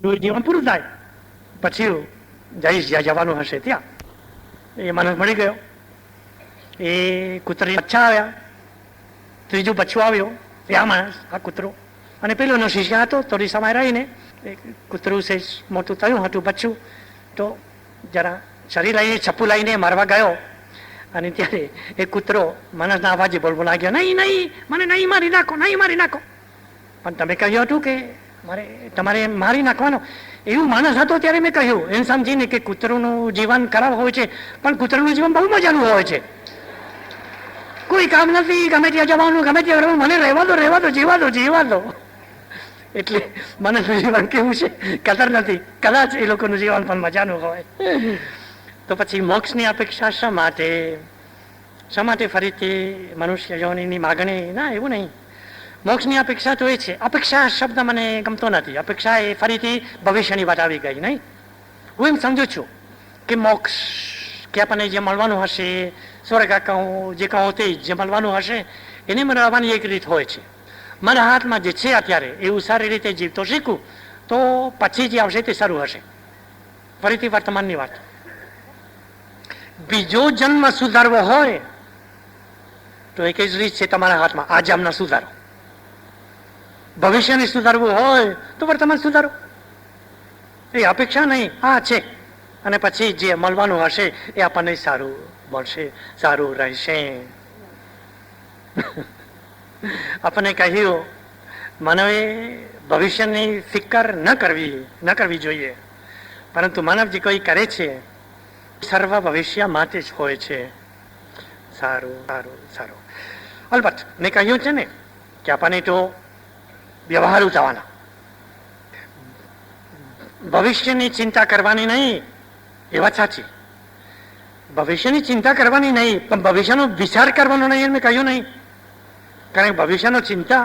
જીવન પૂરું થાય પછી જઈશ જ્યાં જવાનું હશે ત્યાં. એ માણસ મળી ગયો. એ કૂતરી બચ્ચા આવ્યા, ત્રીજું બચ્ચું આવ્યો. એ આ માણસ, આ કૂતરો, અને પેલોનો શિષ્ય હતો. થોડી સમય રહીને કૂતરું છે મોટું થયું હતું બચ્ચું, તો જરા શરીર લઈને છપ્પુ લઈને મારવા ગયો. અને ત્યારે એ કૂતરો માણસના અવાજે બોલવા લાગ્યો, નહીં નહીં, મને નહીં મારી નાખો, નહીં મારી નાખો. પણ તમે કહ્યું હતું કે તમારે મારી નાખવાનો. એવું માણસ હતો ત્યારે મેં કહ્યું એમ સમજીને કે કૂતરોનું જીવન ખરાબ હોય છે, પણ કૂતરોનું જીવન બહુ મજાનું હોય છે. કોઈ કામ નથી, ગમે ત્યાં જવાનું, ગમે ત્યાં રહેવું, મને રહેવા દો, જીવા દો. એટલે માણસનું જીવન કેવું છે, કદર નથી. કદાચ એ લોકોનું જીવન પણ મજાનું હોય. તો પછી મોક્ષની અપેક્ષા શા માટે ફરીથી મનુષ્ય યોનિની માગણી? ના, એવું નહીં. મોક્ષની અપેક્ષા તો એ છે, અપેક્ષા શબ્દ મને ગમતો નથી. અપેક્ષા એ ફરીથી ભવિષ્યની વાત આવી ગઈ. નહીં, હું એમ સમજુ છું કે મોક્ષ કે આપણને જે મળવાનું હશે, સ્વર્ગ કહું, જે કહું તે જે મળવાનું હશે, એને મળવાની એક રીત હોય છે. મારા હાથમાં જે છે અત્યારે એવું સારી રીતે જીવતો શીખું તો પછી જે આવશે તે સારું હશે. ફરીથી વર્તમાનની વાત. બીજો જન્મ સુધારવો હોય તો એક જ રીત છે તમારા હાથમાં, આ જન્મ સુધારો. ભવિષ્યને સુધારવું હોય તો વર્તમાન સુધારો. એ અપેક્ષા નહીં, આ છે. અને પછી જે મળવાનું હશે એ આપણને સારું મળશે, સારું રહેશે. આપણને કહ્યું માનવે ભવિષ્યની ફિકર ન કરવી જોઈએ, પરંતુ માનવ જે કોઈ કરે છે સર્વ ભવિષ્ય માટે જ હોય છે. સારું સારું સારું. અલબત્ત મેં કહ્યું છે ને કે આપણને તો વ્યવહારુ થવાના, ભવિષ્યની ચિંતા કરવાની નહીં. એ વાત સાચી, ભવિષ્યની ચિંતા કરવાની નહીં, પણ ભવિષ્યનો વિચાર કરવાનો નહીં. મેં કહ્યું નહીં, કારણ કે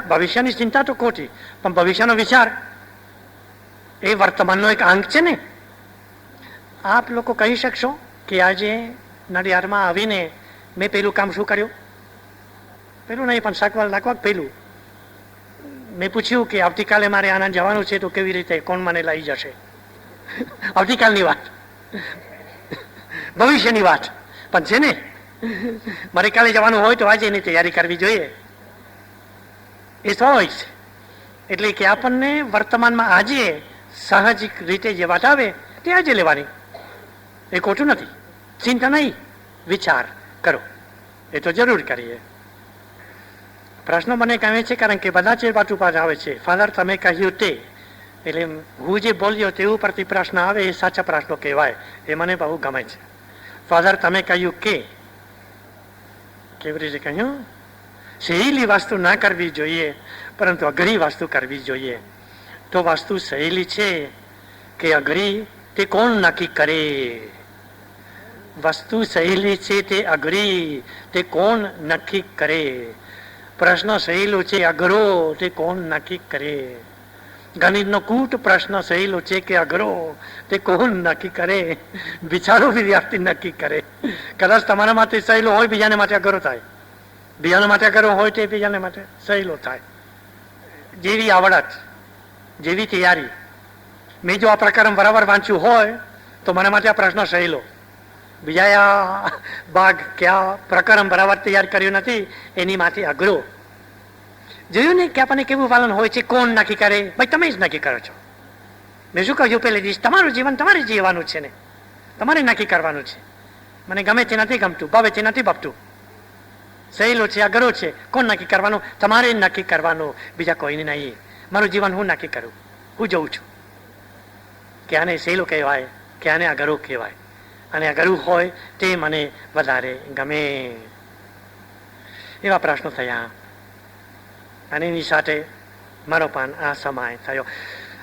ભવિષ્યની ચિંતા તો ખોટી, પણ ભવિષ્યનો વિચાર એ વર્તમાનનો એક અંગ છે ને. આપ લોકો કહી શકશો કે આજે નડિયાદમાં આવીને મેં પેલું કામ શું કર્યું? પેલું નહીં, પણ શાકવાલ નાખવા પેલું. મેં પૂછ્યું કે આવતીકાલે મારે આનંદ જવાનું છે, તો કેવી રીતે, કોણ મને લઈ જશે? આવતીકાલની વાત, ભવિષ્યની વાત. પણ છે ને, મારે કાલે જવાનું હોય તો આજે એની તૈયારી કરવી જોઈએ. એ સ્વાભાવિક છે. એટલે કે આપણને વર્તમાનમાં આજે સાહજિક રીતે જે વાત આવે તે આજે લેવાની. એ ખોટું નથી. ચિંતા નહીં, વિચાર કરો. એ તો જરૂર કરીએ. પ્રશ્નો મને કહે છે કારણ કે બધા જ વાત ઉપર આવે છે. ફાધર તમે કહ્યું તે, એટલે હું જે બોલ્યો તે ઉપરથી પ્રશ્ન આવે એ સાચા પ્રશ્નો કહેવાય. એ મને બહુ ગમે છે. ફાધર તમે કહ્યું કે, કેવી રીતે કહ્યું? સહેલી વસ્તુ ના કરવી જોઈએ, પરંતુ અઘરી વસ્તુ કરવી જોઈએ. તો વસ્તુ સહેલી છે કે અઘરી તે કોણ નક્કી કરે? વસ્તુ સહેલી છે તે અઘરી તે કોણ નક્કી કરે? પ્રશ્ન સહેલો છે અઘરો તે કોણ નક્કી કરે? ગણિતનો કૂટ પ્રશ્ન સહેલો છે કે અઘરો તે કોણ નક્કી કરે? વિચારો વિદ્યાર્થી નક્કી કરે. કદાચ તમારા માટે સહેલો હોય, બીજાને માટે અઘરો થાય. બીજાને માટે અઘરો હોય તે બીજાને માટે સહેલો થાય. જેવી આવડત, જેવી તૈયારી. મેં જો આ પ્રકરણ બરાબર વાંચ્યું હોય તો મારા માટે આ પ્રશ્ન સહેલો. બીજા આ ભાગ કે આ પ્રકરણ બરાબર તૈયાર કર્યું નથી એની માટે અઘરો. જોયું ને કે આપણને કેવું પાલન હોય છે? કોણ નક્કી કરે? ભાઈ તમે જ નક્કી કરો છો. મેં શું કહ્યું પહેલે દિવસ? તમારું જીવન તમારે જીવવાનું છે ને, તમારે નક્કી કરવાનું છે. મને ગમે તે નથી ગમતું, ભાવે તે નથી ભાવતું, સહેલો છે અઘરો છે, કોણ નક્કી કરવાનું? તમારે નક્કી કરવાનું, બીજા કોઈને નહીં. મારું જીવન હું નક્કી કરું. હું જોઉં છું કે આને સહેલો કહેવાય કે આને અઘરો કહેવાય, અને અઘરું હોય તે મને વધારે ગમે. એવા પ્રશ્નો થયા અને એની સાથે મારો પણ આ સમય થયો.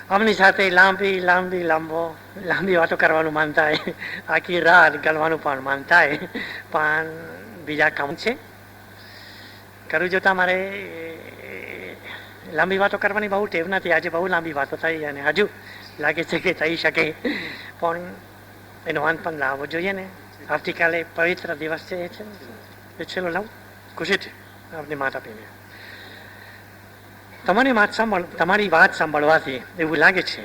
અમની સાથે લાંબી વાતો કરવાનું મન થાય, આખી રાત ગળવાનું પણ મન થાય, પણ બીજા કામ છે કરું જોતા મારે લાંબી વાતો કરવાની બહુ ટેવ નથી. આજે બહુ લાંબી વાતો થઈ અને હજુ લાગે છે કે થઈ શકે, પણ એનો અંત પણ લાવવો જોઈએ ને. આવતીકાલે પવિત્ર દિવસ છે, એ છેલ્લો લાવ ખુશી છે આપની માતા પીને. તમારી વાત સાંભળવાથી એવું લાગે છે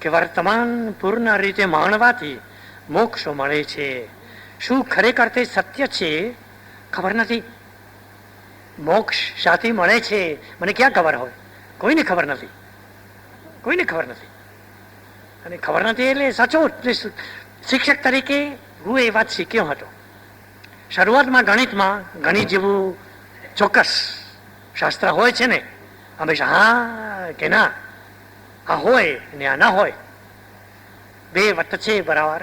કે વર્તમાન પૂર્ણ રીતે માણવાથી મોક્ષ મળે છે. શું ખરેખર તે સત્ય છે? ખબર નથી. મોક્ષ શાથી મળે છે મને ક્યાં ખબર હોય? કોઈને ખબર નથી, કોઈને ખબર નથી. અને ખબર નથી એટલે સાચો શિક્ષક તરીકે હું એ વાત શીખ્યો હતો. શરૂઆતમાં ગણિતમાં ગણિત જેવું ચોક્કસ શાસ્ત્ર હોય છે ને, હંમેશા હા કે ના, આ હોય ને આ ના હોય, 2 વત્તા 6 બરાબર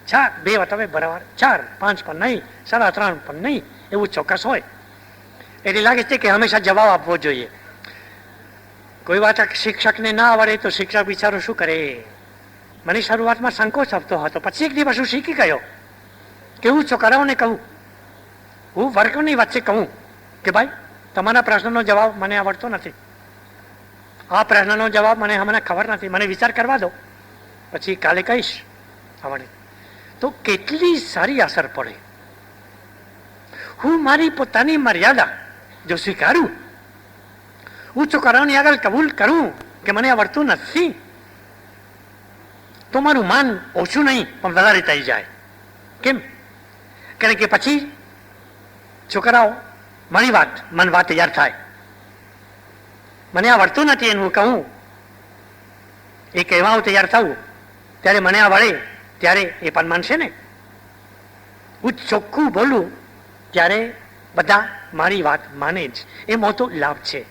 4, 2 વત્તા 2 બરાબર 4, 5 પણ નહીં, 3.5 પણ નહીં, એવું ચોક્કસ હોય. એટલે લાગે છે કે હંમેશા જવાબ આપવો જોઈએ. કોઈ વાત શિક્ષકને ના આવડે તો શિક્ષક બિચારો શું કરે? મને શરૂઆતમાં સંકોચ આપતો હતો, પછી એક દિવસ હું શીખી ગયો કે હું છોકરાઓને કહું, હું વર્ગની વચ્ચે કહું કે ભાઈ તમારા પ્રશ્નનો જવાબ મને આવડતો નથી, આ પ્રશ્નનો જવાબ મને હમણાં ખબર નથી, મને વિચાર કરવા દો, પછી કાલે કહીશ આવડે. તો કેટલી સારી અસર પડે. હું મારી પોતાની મર્યાદા જો સ્વીકારું, હું છોકરાઓની આગળ કબૂલ કરું કે મને આવડતું નથી, તો મારું માન ઓછું નહીં પણ વધારે થઈ જાય. કેમ? કારણ કે પછી છોકરાઓ મારી વાત મનવા તૈયાર થાય. મને આવડતું નથી એનું કહું, એ કહેવા તૈયાર થવું, ત્યારે મને આવડે ત્યારે એ પણ માનશે ને. હું ચોખ્ખું બોલું ત્યારે બધા મારી વાત માને જ, એ મોટો લાભ છે.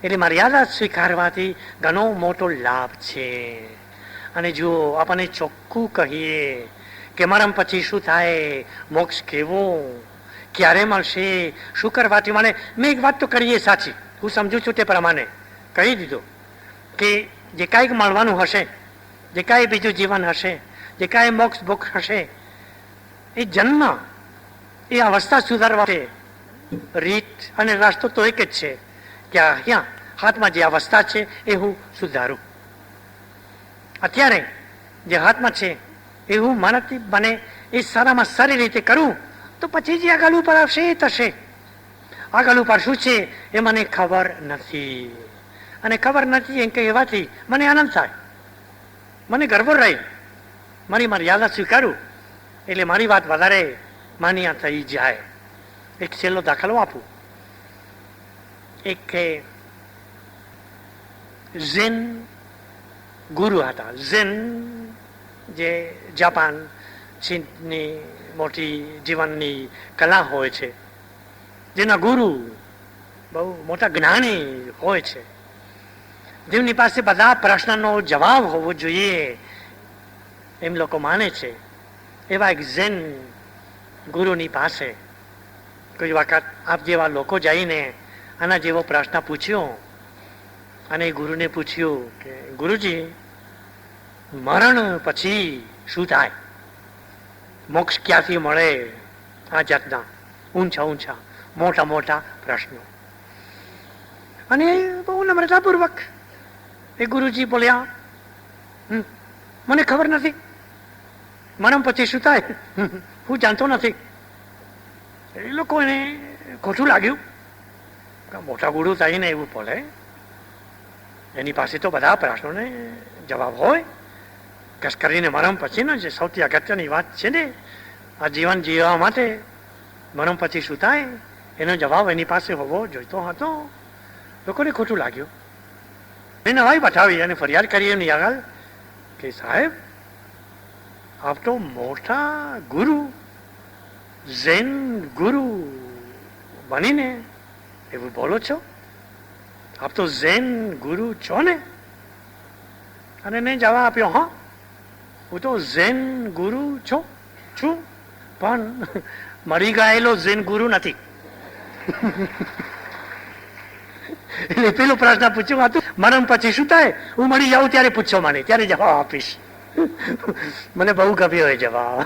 એટલે મર્યાદા સ્વીકારવાથી ઘણો મોટો લાભ છે. અને જુઓ, આપણને ચોખ્ખું કહીએ કે મરણ પછી શું થાય, મોક્ષ કેવો, ક્યારે મળશે, શું કરવાથી મળે. મેં એક વાત તો કરીએ સાચી, હું સમજુ છું તે પ્રમાણે કહી દીધું કે જે કાંઈક મળવાનું હશે, જે કાંઈ બીજું જીવન હશે, જે કાંઈ મોક્ષ ભોગ હશે, એ જન્મ, એ અવસ્થા સુધારવા છે. રીત અને રસ્તો તો એક જ છે કે અહીંયા હાથમાં જે અવસ્થા છે એ હું સુધારું. અત્યારે જે હાથમાં છે એ હું મારાથી બને એ સારામાં સારી રીતે કરું, તો પછી જે આગળ ઉપર આવશે એ થશે. આગળ ઉપર શું છે એ મને ખબર નથી, અને ખબર નથી એમ કહેવાથી મને આનંદ થાય, મને ગર્વ રહે. મારી મર્યાદા સ્વીકારું એટલે મારી વાત વધારે માન્ય થઈ જાય. એક છેલ્લો દાખલો આપું. એક ઝેન ગુરુ હતા. ઝેન જે જાપાન, ચીનની મોટી જીવનની કલા હોય છે, જેના ગુરુ બહુ મોટા જ્ઞાની હોય છે, જેમની પાસે બધા પ્રશ્નનો જવાબ હોવો જોઈએ એમ લોકો માને છે. એવા એક ઝેન ગુરુની પાસે કોઈ વખત આપ જેવા લોકો જઈને આના જેવો પ્રશ્ન પૂછ્યો, અને ગુરુને પૂછ્યું કે ગુરુજી, મરણ પછી શું થાય, મોક્ષ ક્યાંથી મળે, આ જાતના ઊંચા ઊંચા મોટા મોટા પ્રશ્નો. અને બહુ નમ્રતાપૂર્વક એ ગુરુજી બોલ્યા, મને ખબર નથી, મરણ પછી શું થાય હું જાણતો નથી. એ લોકોને ખોટું લાગ્યું, મોટા ગુરુ થઈને એવું બોલે, એની પાસે તો બધા પ્રશ્નોને જવાબ હોય. ખાસ કરીને મરણ પછીનો જે સૌથી અગત્યની વાત છે ને, આ જીવન જીવવા માટે મરણ પછી શું થાય એનો જવાબ એની પાસે હોવો જોઈતો હતો. લોકોને ખોટું લાગ્યું. એ નવાઈ બતાવી અને ફરિયાદ કરી એમની આગળ કે સાહેબ, આપ તો મોટા ગુરુ, ઝેન ગુરુ બનીને એવું બોલો છો, આપ તો ઝેન ગુરુ છો ને? અને મેં જવાબ આપ્યો, હા હું તો ઝેન ગુરુ છું, પણ મરી ગયેલો ઝેન ગુરુ નથી. એટલે પેલો પ્રશ્ન પૂછ્યો હતું, મરણ પછી શું થાય, હું મળી જાઉં ત્યારે પૂછશો મને, ત્યારે જવાબ આપીશ. મને બહુ ગમ્યો એ જવાબ.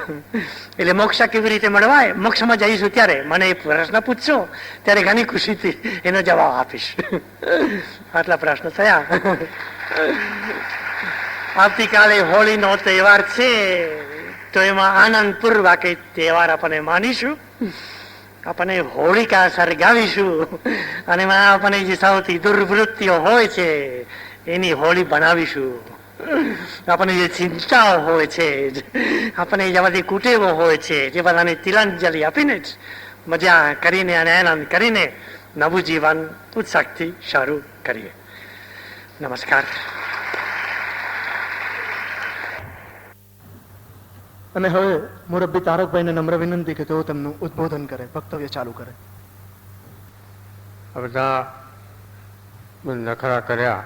એટલે મોક્ષ કેવી રીતે મળવાય, મોક્ષમાં જઈશું ત્યારે મને એ પ્રશ્ન પૂછશો ત્યારે ઘણી ખુશીથી એનો જવાબ આપીશ. આટલા પ્રશ્નો થયા. આવતીકાલે હોળીનો તહેવાર છે, તો એમાં આનંદપૂર્વક એ તહેવાર આપણે માનીશું, આપણે હોળિકા સળગાવીશું, અને એમાં આપણે જે સૌથી દુર્વૃત્તિઓ હોય છે એની હોળી બનાવીશું. આપણને જે ચિંતાઓ હોય છે, આપણને જે બધી કુટેવો હોય છે, જે બધાને તિલાંજલિ આપીને જ મજા કરીને અને આનંદ કરીને નવું જીવન ઉત્સાહથી શરૂ કરીએ. નમસ્કાર. અને હવે મુરબ્બી તારકભાઈને નમ્ર વિનંતી કે તેઓ તેમનું ઉદ્બોધન કરે, વક્તવ્ય ચાલુ કરે. આ બધા નખરા કર્યા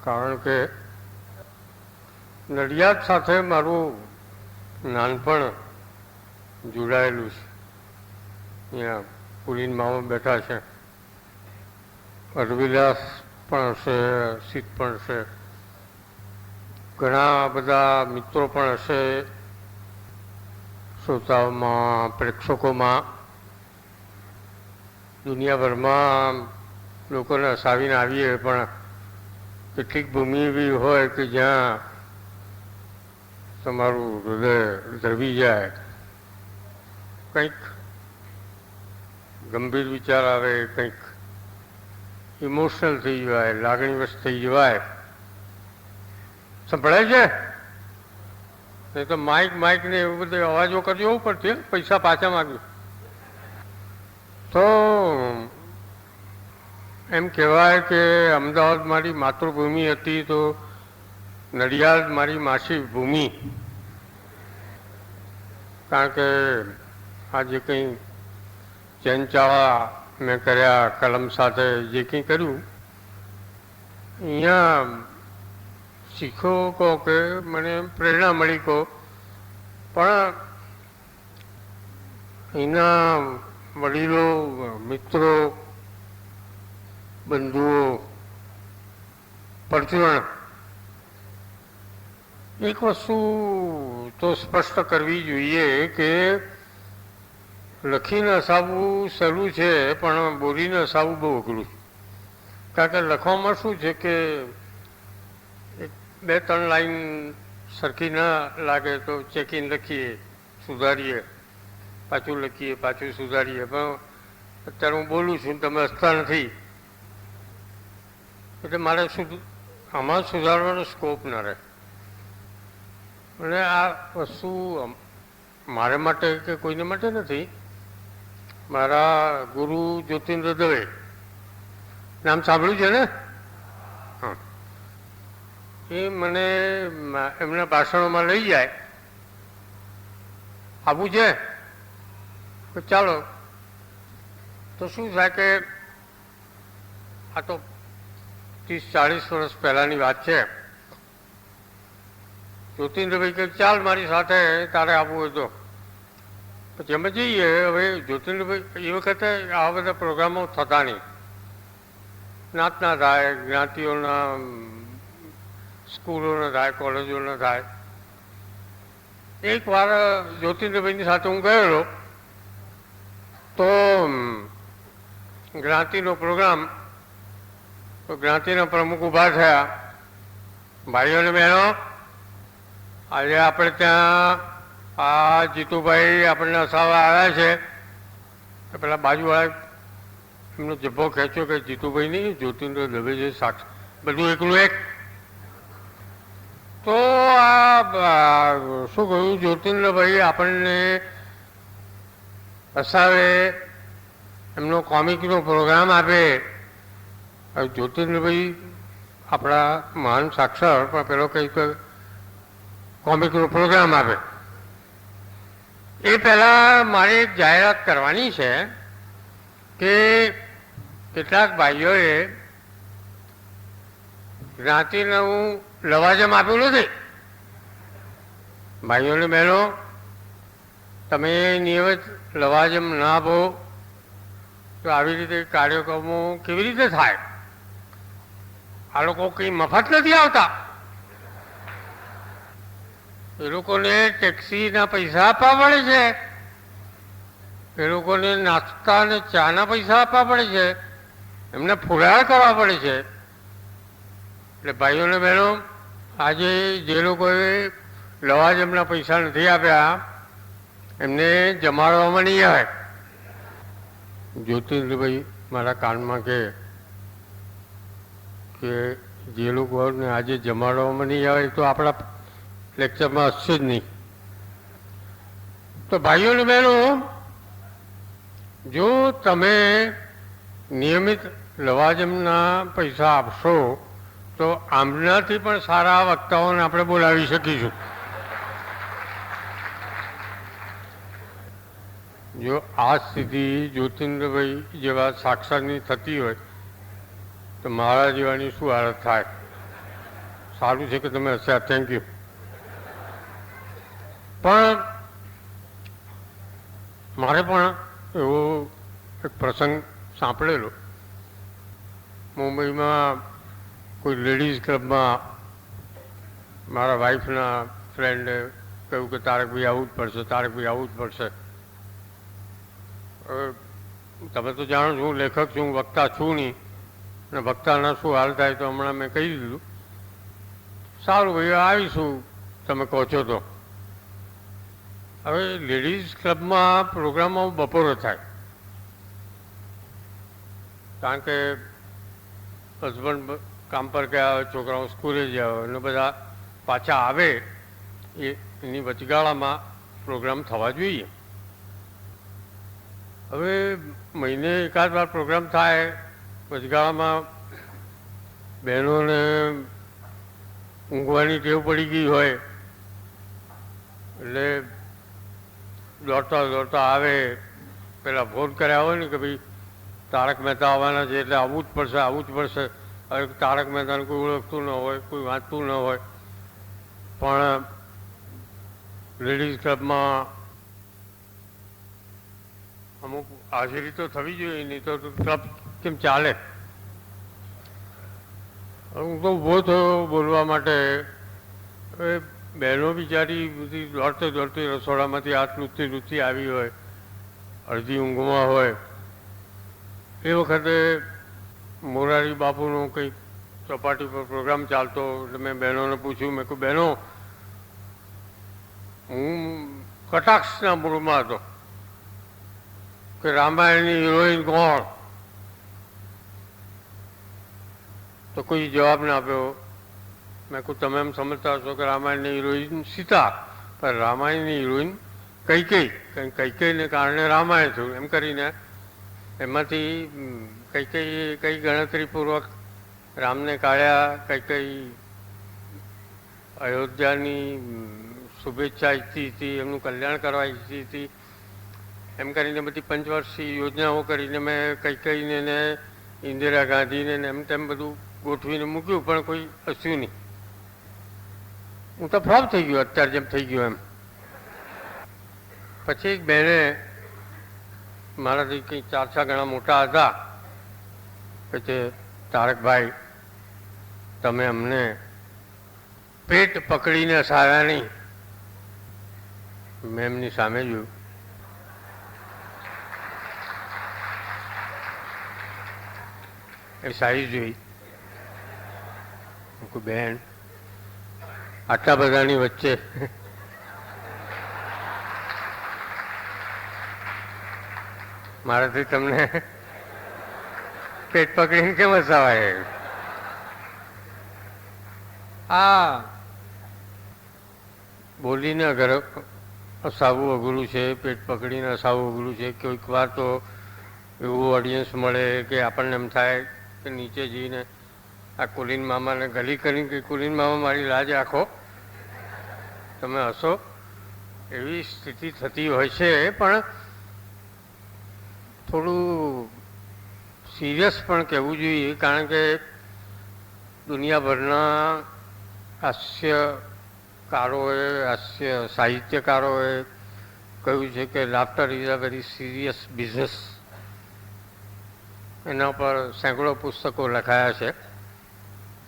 કારણ કે નડિયાદ સાથે મારું નાનપણ જોડાયેલું છે. અહીંયા પુરીન મામા બેઠા છે, અરવિલાસ પણ હશે, સીત પણ છે, ઘણા બધા મિત્રો પણ હશે શ્રોતાઓમાં, પ્રેક્ષકોમાં. દુનિયાભરમાં લોકોને હસાવીને આવીએ, પણ કેટલીક ભૂમિ એવી હોય કે જ્યાં તમારું હૃદય દ્રવી જાય, કંઈક ગંભીર વિચાર આવે, કંઈક ઇમોશનલ થઈ જવાય, લાગણીવશ થઈ જવાય. સંભળાય છે? નહીં તો માઇક ને એવું બધું અવાજો કરજો પડતી, પૈસા પાછા માગ્યું. તો એમ કહેવાય કે અમદાવાદ મારી માતૃભૂમિ હતી, તો નડિયાદ મારી માસી ભૂમિ. કારણ કે આ જે કંઈ ચેનચાળા મેં કર્યા, કલમ સાથે જે કંઈ કર્યું, અહીંયા શીખો કહો કે મને પ્રેરણા મળી કહો, પણ એના વડીલો, મિત્રો, બંધુઓ, પરચુરણ એક વસ્તુ તો સ્પષ્ટ કરવી જોઈએ કે લખીને હસાવવું સહેલું છે, પણ બોલીને હસાવવું બહુ અઘરું. કારણ કે લખવામાં શું છે કે 2-3 લાઈન સરખી ના લાગે તો ચેકિંગ લખીએ, સુધારીએ, પાછું લખીએ, પાછું સુધારીએ. પણ અત્યારે હું બોલું છું, તમે હસતા નથી, એટલે મારે આમાં સુધારવાનો સ્કોપ ન રહે. અને આ વસ્તુ મારે માટે કે કોઈને માટે નથી. મારા ગુરુ જ્યોતિન્દ્ર દવે, નામ સાંભળ્યું છે ને? હા, એ મને એમના ભાષણોમાં લઈ જાય, આવું છે તો ચાલો. તો શું થાય કે આ તો 30-40 વર્ષ પહેલાંની વાત છે. જ્યોતિન્દ્રભાઈ કે ચાલ મારી સાથે, તારે આવવું હોય તો. પછી અમે જઈએ. હવે જ્યોતિન્દ્રભાઈ એ વખતે આવા બધા પ્રોગ્રામો થતા નહીં, નાતના થાય, જ્ઞાતિઓના સ્કૂલોના થાય, કોલેજોના થાય. એક વાર જ્યોતિન્દ્રભાઈની સાથે હું ગયેલો, તો જ્ઞાતિનો પ્રોગ્રામ, તો જ્ઞાતિના પ્રમુખ ઊભા થયા. ભાઈઓ અને બહેનો, આજે આપણે ત્યાં આ જીતુભાઈ આપણને હસાવવા આવ્યા છે. પેલા બાજુવાળા એમનો જબ્બો ખેંચ્યો કે જીતુભાઈ નહીં, જ્યોતિન્દ્ર દવે છે, સાક્ષ બધું એકલું એક. તો આ શું કહ્યું, જ્યોતિન્દ્રભાઈ આપણને હસાવે, એમનો કોમિકનો પ્રોગ્રામ આપે. હવે જ્યોતિન્દ્રભાઈ આપણા મહાન સાક્ષર, પણ પેલો કંઈક કોમિકનો પ્રોગ્રામ આપે. એ પહેલાં મારે એક જાહેરાત કરવાની છે કે કેટલાક ભાઈઓએ જ્ઞાતિનું લવાજમ આપ્યું નથી. ભાઈઓને બહેનો, તમે નિયમિત લવાજમ ના આપો તો આવી રીતે કાર્યક્રમો કેવી રીતે થાય? આ લોકો કંઈ મફત નથી આવતા. એ લોકોને ટેક્સીના પૈસા આપવા પડે છે, એ લોકોને નાસ્તા અને ચાના પૈસા આપવા પડે છે, એમને ફુલાર કરવા પડે છે. એટલે ભાઈઓ અને બહેનો, આજે જે લોકોએ લવાજમના પૈસા નથી આપ્યા એમને જમાડવામાં નહીં આવે. જ્યોતિન્દ્રભાઈ મારા કાનમાં કે જે લોકોને આજે જમાડવામાં નહીં આવે તો આપણા લેક્ચરમાં હશે જ નહીં. તો ભાઈઓ અને બહેનો, જો તમે નિયમિત લવાજમના પૈસા આપશો તો આમનાથી પણ સારા વક્તાઓને આપણે બોલાવી શકીશું. જો આ સ્થિતિ જ્યોતિન્દ્રભાઈ જેવા સાક્ષાતની થતી હોય તો મારા જેવાની શું હાલત થાય? સારું છે કે તમે હસ્યા, થેન્ક યુ. પણ મારે પણ એવો એક પ્રસંગ સાંભળેલો. મુંબઈમાં કોઈ લેડીઝ ક્લબમાં મારા વાઈફના ફ્રેન્ડે કહ્યું કે તારકભાઈ આવવું જ પડશે, તારકભાઈ આવવું જ પડશે. તમે તો જાણો છો હું લેખક છું, વક્તા છું નહીં, અને વક્તાના શું હાલ થાય તો હમણાં મેં કહી દીધું. સારું ભાઈ, આવીશું તમે કહો છો તો. હવે લેડીઝ ક્લબમાં પ્રોગ્રામો બપોરે થાય, કારણ કે હસબન્ડ કામ પર ગયા હોય, છોકરાઓ સ્કૂલે ગયા હોય અને બધા પાછા આવે એની વચગાળામાં પ્રોગ્રામ થવા જોઈએ. હવે મહિને એકાદ વાર પ્રોગ્રામ થાય, વચગાળામાં બહેનોને ઊંઘવાની ટેવ પડી ગઈ હોય એટલે દોડતા દોડતા આવે, પેલા ફોન કર્યા હોય ને કે ભાઈ તારક મહેતા આવવાના છે એટલે આવવું જ પડશે, આવવું જ પડશે. હવે તારક મહેતાને કોઈ ઓળખતું ન હોય, કોઈ વાંચતું ન હોય, પણ લેડીઝ ક્લબમાં અમુક હાજરી તો થવી જોઈએ, નહીં તો ક્લબ કેમ ચાલે? હું તો ઊભો થયો બોલવા માટે. હવે બહેનો બિચારી બધી દોડતી દોડતી રસોડામાંથી હાથ લૂંટતી લૂંટતી આવી હોય, અડધી ઊંઘમાં હોય. એ વખતે મોરારી બાપુનો કંઈક ચોપાટી પર પ્રોગ્રામ ચાલતો એટલે મેં બહેનોને પૂછ્યું, મેં કહ્યું બહેનો, હું કટાક્ષના મૂળમાં હતો કે રામાયણની હિરોઈન કોણ? તો કોઈ જવાબ ના આપ્યો. મેં કહું તમે એમ સમજતા હશો કે રામાયણની હિરોઈન સીતા, પણ રામાયણની હિરોઈન કૈકેયીને કારણે રામાયણ થયું એમ કરીને એમાંથી કઈ ગણતરીપૂર્વક રામને કાઢ્યા, કઈ અયોધ્યાની શુભેચ્છા ઈચ્છી હતી, એમનું કલ્યાણ કરવા ઈચ્છી હતી, એમ કરીને બધી પંચવર્ષીય યોજનાઓ કરીને મેં કૈકેયીને ને ઇન્દિરા ગાંધીને એમ તેમ બધું ગોઠવીને મૂક્યું, પણ કોઈ હસ્યું નહીં. હું તો ફ્લોપ થઈ ગયો અત્યારે જેમ થઈ ગયો એમ. પછી એક બહેને મારાથી કંઈ 4-6 ગણા મોટા હતા કે તે તારકભાઈ તમે અમને પેટ પકડીને હસાવ્યા નહીં. મેં એમની સામે જોયું. એ સાઈઝ જોઈ. બેન આટલા બધાની વચ્ચે મારાથી તમને પેટ પકડીને કેમ હસાવાય? આ બોલીને અગર હસાવવું અઘરું છે, પેટ પકડીને હસાવવું અઘરું છે. કોઈક વાર તો એવું ઓડિયન્સ મળે કે આપણને એમ થાય કે નીચે જઈને આ કુલીન મામાને ગલી કરીને કે કુલીન મામા મારી લાજ રાખો, તમે હસો, એવી સ્થિતિ થતી હોય છે. પણ થોડું સિરિયસ પણ કહેવું જોઈએ, કારણ કે દુનિયાભરના હાસ્યકારોએ, હાસ્ય સાહિત્યકારોએ કહ્યું છે કે laughter is a very serious business. એના પર સેંકડો પુસ્તકો લખાયા છે.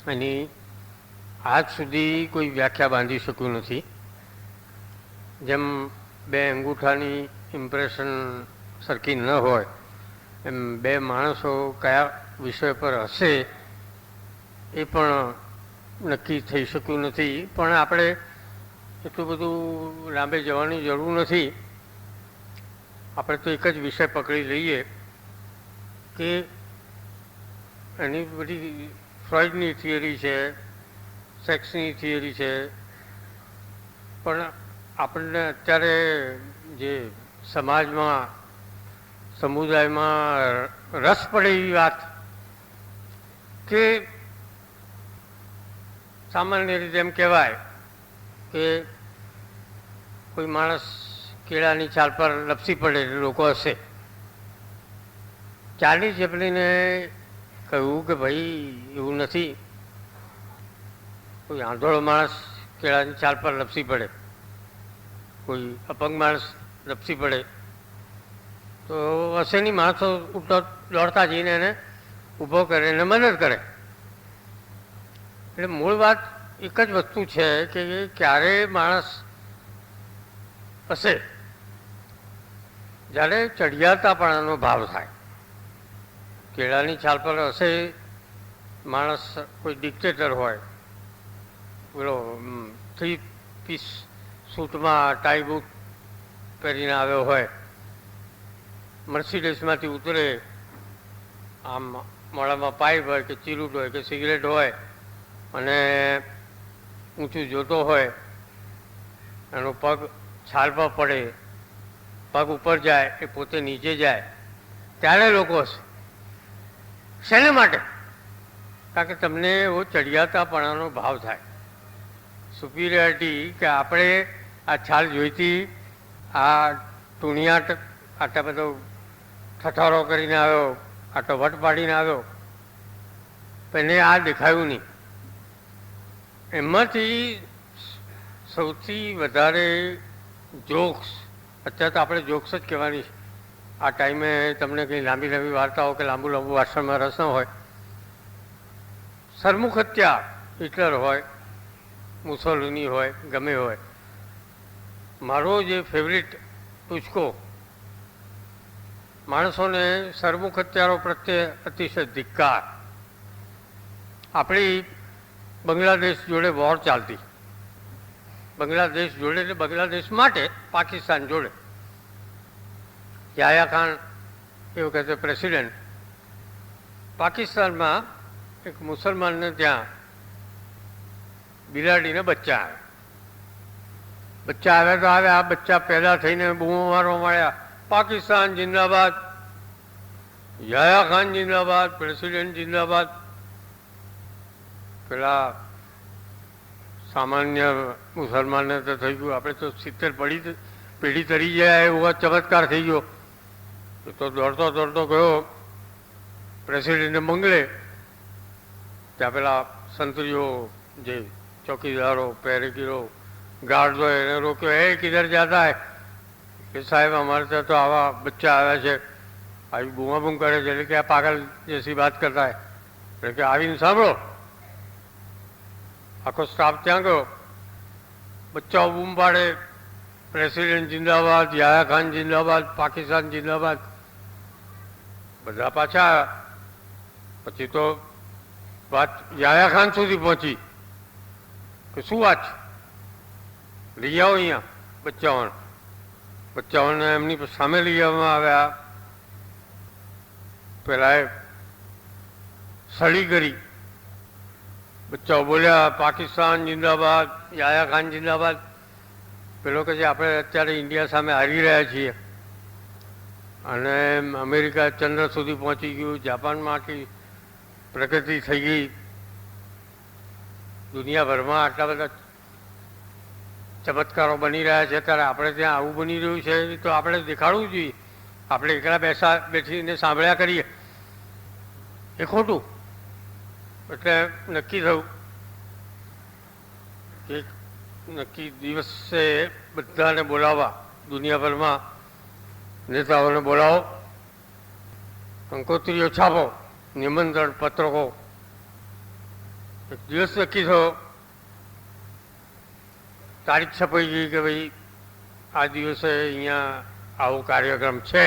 એની આજ સુધી કોઈ વ્યાખ્યા બાંધી શક્યું નથી. જેમ બે અંગૂઠાની ઇમ્પ્રેશન સરખી ન હોય એમ બે માણસો કયા વિષય પર હશે એ પણ નક્કી થઈ શક્યું નથી. પણ આપણે એટલું બધું લાંબે જવાની જરૂર નથી. આપણે તો એક જ વિષય પકડી લઈએ કે એની બધી ફ્રોઈડની થિયરી છે, સેક્સની થિયરી છે, પણ આપણને અત્યારે જે સમાજમાં સમુદાયમાં રસ પડે એવી વાત કે સામાન્ય રીતે એમ કહેવાય કે કોઈ માણસ કેળાની છાલ પર લપસી પડે લોકો હશે. ચાર્લી ચેપ્લિને કહ્યું કે ભાઈ એવું નથી, કોઈ આંધળો માણસ કેળાની છાલ પર લપસી પડે, કોઈ અપંગ માણસ લપસી પડે તો હશે નહીં, માણસો દોડતા જઈને એને ઊભો કરે એને મદદ કરે. એટલે મૂળ વાત એક જ વસ્તુ છે કે ક્યારે માણસ હશે જ્યારે ચડિયાતાપણાનો ભાવ થાય. કેળાની છાલ પર હશે માણસ કોઈ ડિક્ટેટર હોય, બોલો 3 પીસ સૂટમાં ટાઈ બૂટ પહેરીને આવ્યો હોય, મર્સિડીઝમાંથી ઉતરે, આમ મોડામાં પાઇપ હોય કે ચીરૂટ હોય કે સિગરેટ હોય અને ઊંચું જોતો હોય, એનો પગ છાલ પર પડે, પગ ઉપર જાય એ પોતે નીચે જાય, ત્યારે લોકો હશે. શેને માટે? કારણ કે તમને એવો ચડિયાતાપણાનો ભાવ થાય, સુપિરિયરિટી, કે આપણે આ છાલ જોઈતી, આ ટુણિયાટ આટલા બધો ઠઠારો કરીને આવ્યો, આટલો વટ પાડીને આવ્યો, એને આ દેખાયું નહીં. એમાંથી સૌથી વધારે જોક્સ, અત્યારે તો આપણે જોક્સ જ કહેવાની છે, આ ટાઈમે તમને કંઈ લાંબી લાંબી વાર્તાઓ કે લાંબુ લાંબુ વાર્તામાં રસ ન હોય. સરમુખ હત્યા હિટલર હોય, મુસોલિની હોય, ગમે હોય, મારો જે ફેવરિટ ટૂચકો માણસોને સરમુખ હત્યારો પ્રત્યે અતિશય ધિક્કાર. આપણી બાંગ્લાદેશ જોડે વોર ચાલતી, બાંગ્લાદેશ જોડે એટલે બાંગ્લાદેશ માટે પાકિસ્તાન જોડે. યાહ્યા ખાન એવું કહેતો પ્રેસિડેન્ટ, પાકિસ્તાનમાં એક મુસલમાનને ત્યાં બિલાડીને બચ્ચા આવ્યા. બચ્ચા આવ્યા તો આવ્યા, આ બચ્ચા પેદા થઈને બૂમો મારવા મળ્યા, પાકિસ્તાન જિંદાબાદ, યાહ્યા ખાન જિંદાબાદ, પ્રેસિડેન્ટ જિંદાબાદ. પેલા સામાન્ય મુસલમાનને તો થઈ ગયું, આપણે તો 70 પેઢી તરી જાય એવો ચમત્કાર થઈ ગયો. તો દોડતો દોડતો ગયો પ્રેસિડેન્ટને બંગલે. ત્યાં પેલા સંતરીઓ, જે ચોકીદારો, પહેરેગીરો, ગાર્ડ હોય, એને રોક્યો, એ કિધર જાતા હે? કે સાહેબ અમારે ત્યાં તો આવા બચ્ચા આવ્યા છે, આવી બૂમાબૂમ કરે છે. એટલે કે આ પાગલ જેસી વાત કરતા હે. એટલે કે આવીને સાંભળો. આખો સ્ટાફ ત્યાં ગયો, બચ્ચાઓ બૂમ પાડે, પ્રેસિડેન્ટ જિંદાબાદ, યાહ્યા ખાન જિંદાબાદ, પાકિસ્તાન જિંદાબાદ. બધા પાછા આવ્યા. પછી તો વાત યાહ્યા ખાન સુધી પહોંચી કે શું વાત છે, લઈ આવો અહીંયા બચ્ચાઓને. બચ્ચાઓને એમની સામે લઈ આવવામાં આવ્યા. પેલા એ સળી કરી, બચ્ચાઓ બોલ્યા પાકિસ્તાન જિંદાબાદ, યાહ્યા ખાન જિંદાબાદ. પેલો કહે છે આપણે અત્યારે ઇન્ડિયા સામે હારી રહ્યા છીએ અને અમેરિકા ચંદ્ર સુધી પહોંચી ગયું, જાપાનમાં આટલી પ્રગતિ થઈ ગઈ, દુનિયાભરમાં આટલા બધા ચમત્કારો બની રહ્યા છે, ત્યારે આપણે ત્યાં આવું બની રહ્યું છે તો આપણે દેખાડવું જોઈએ. આપણે એકલા બેસીને સાંભળ્યા કરીએ એ ખોટું. એટલે નક્કી થયું કે નક્કી દિવસે બધાને બોલાવવા, દુનિયાભરમાં નેતાઓને બોલાવો, કંકોત્રીઓ છાપો, નિમંત્રણ પત્રકો. એક દિવસ નક્કી થયો, તારીખ છપાઈ ગઈ કે ભાઈ આ દિવસે અહીંયા આવો કાર્યક્રમ છે.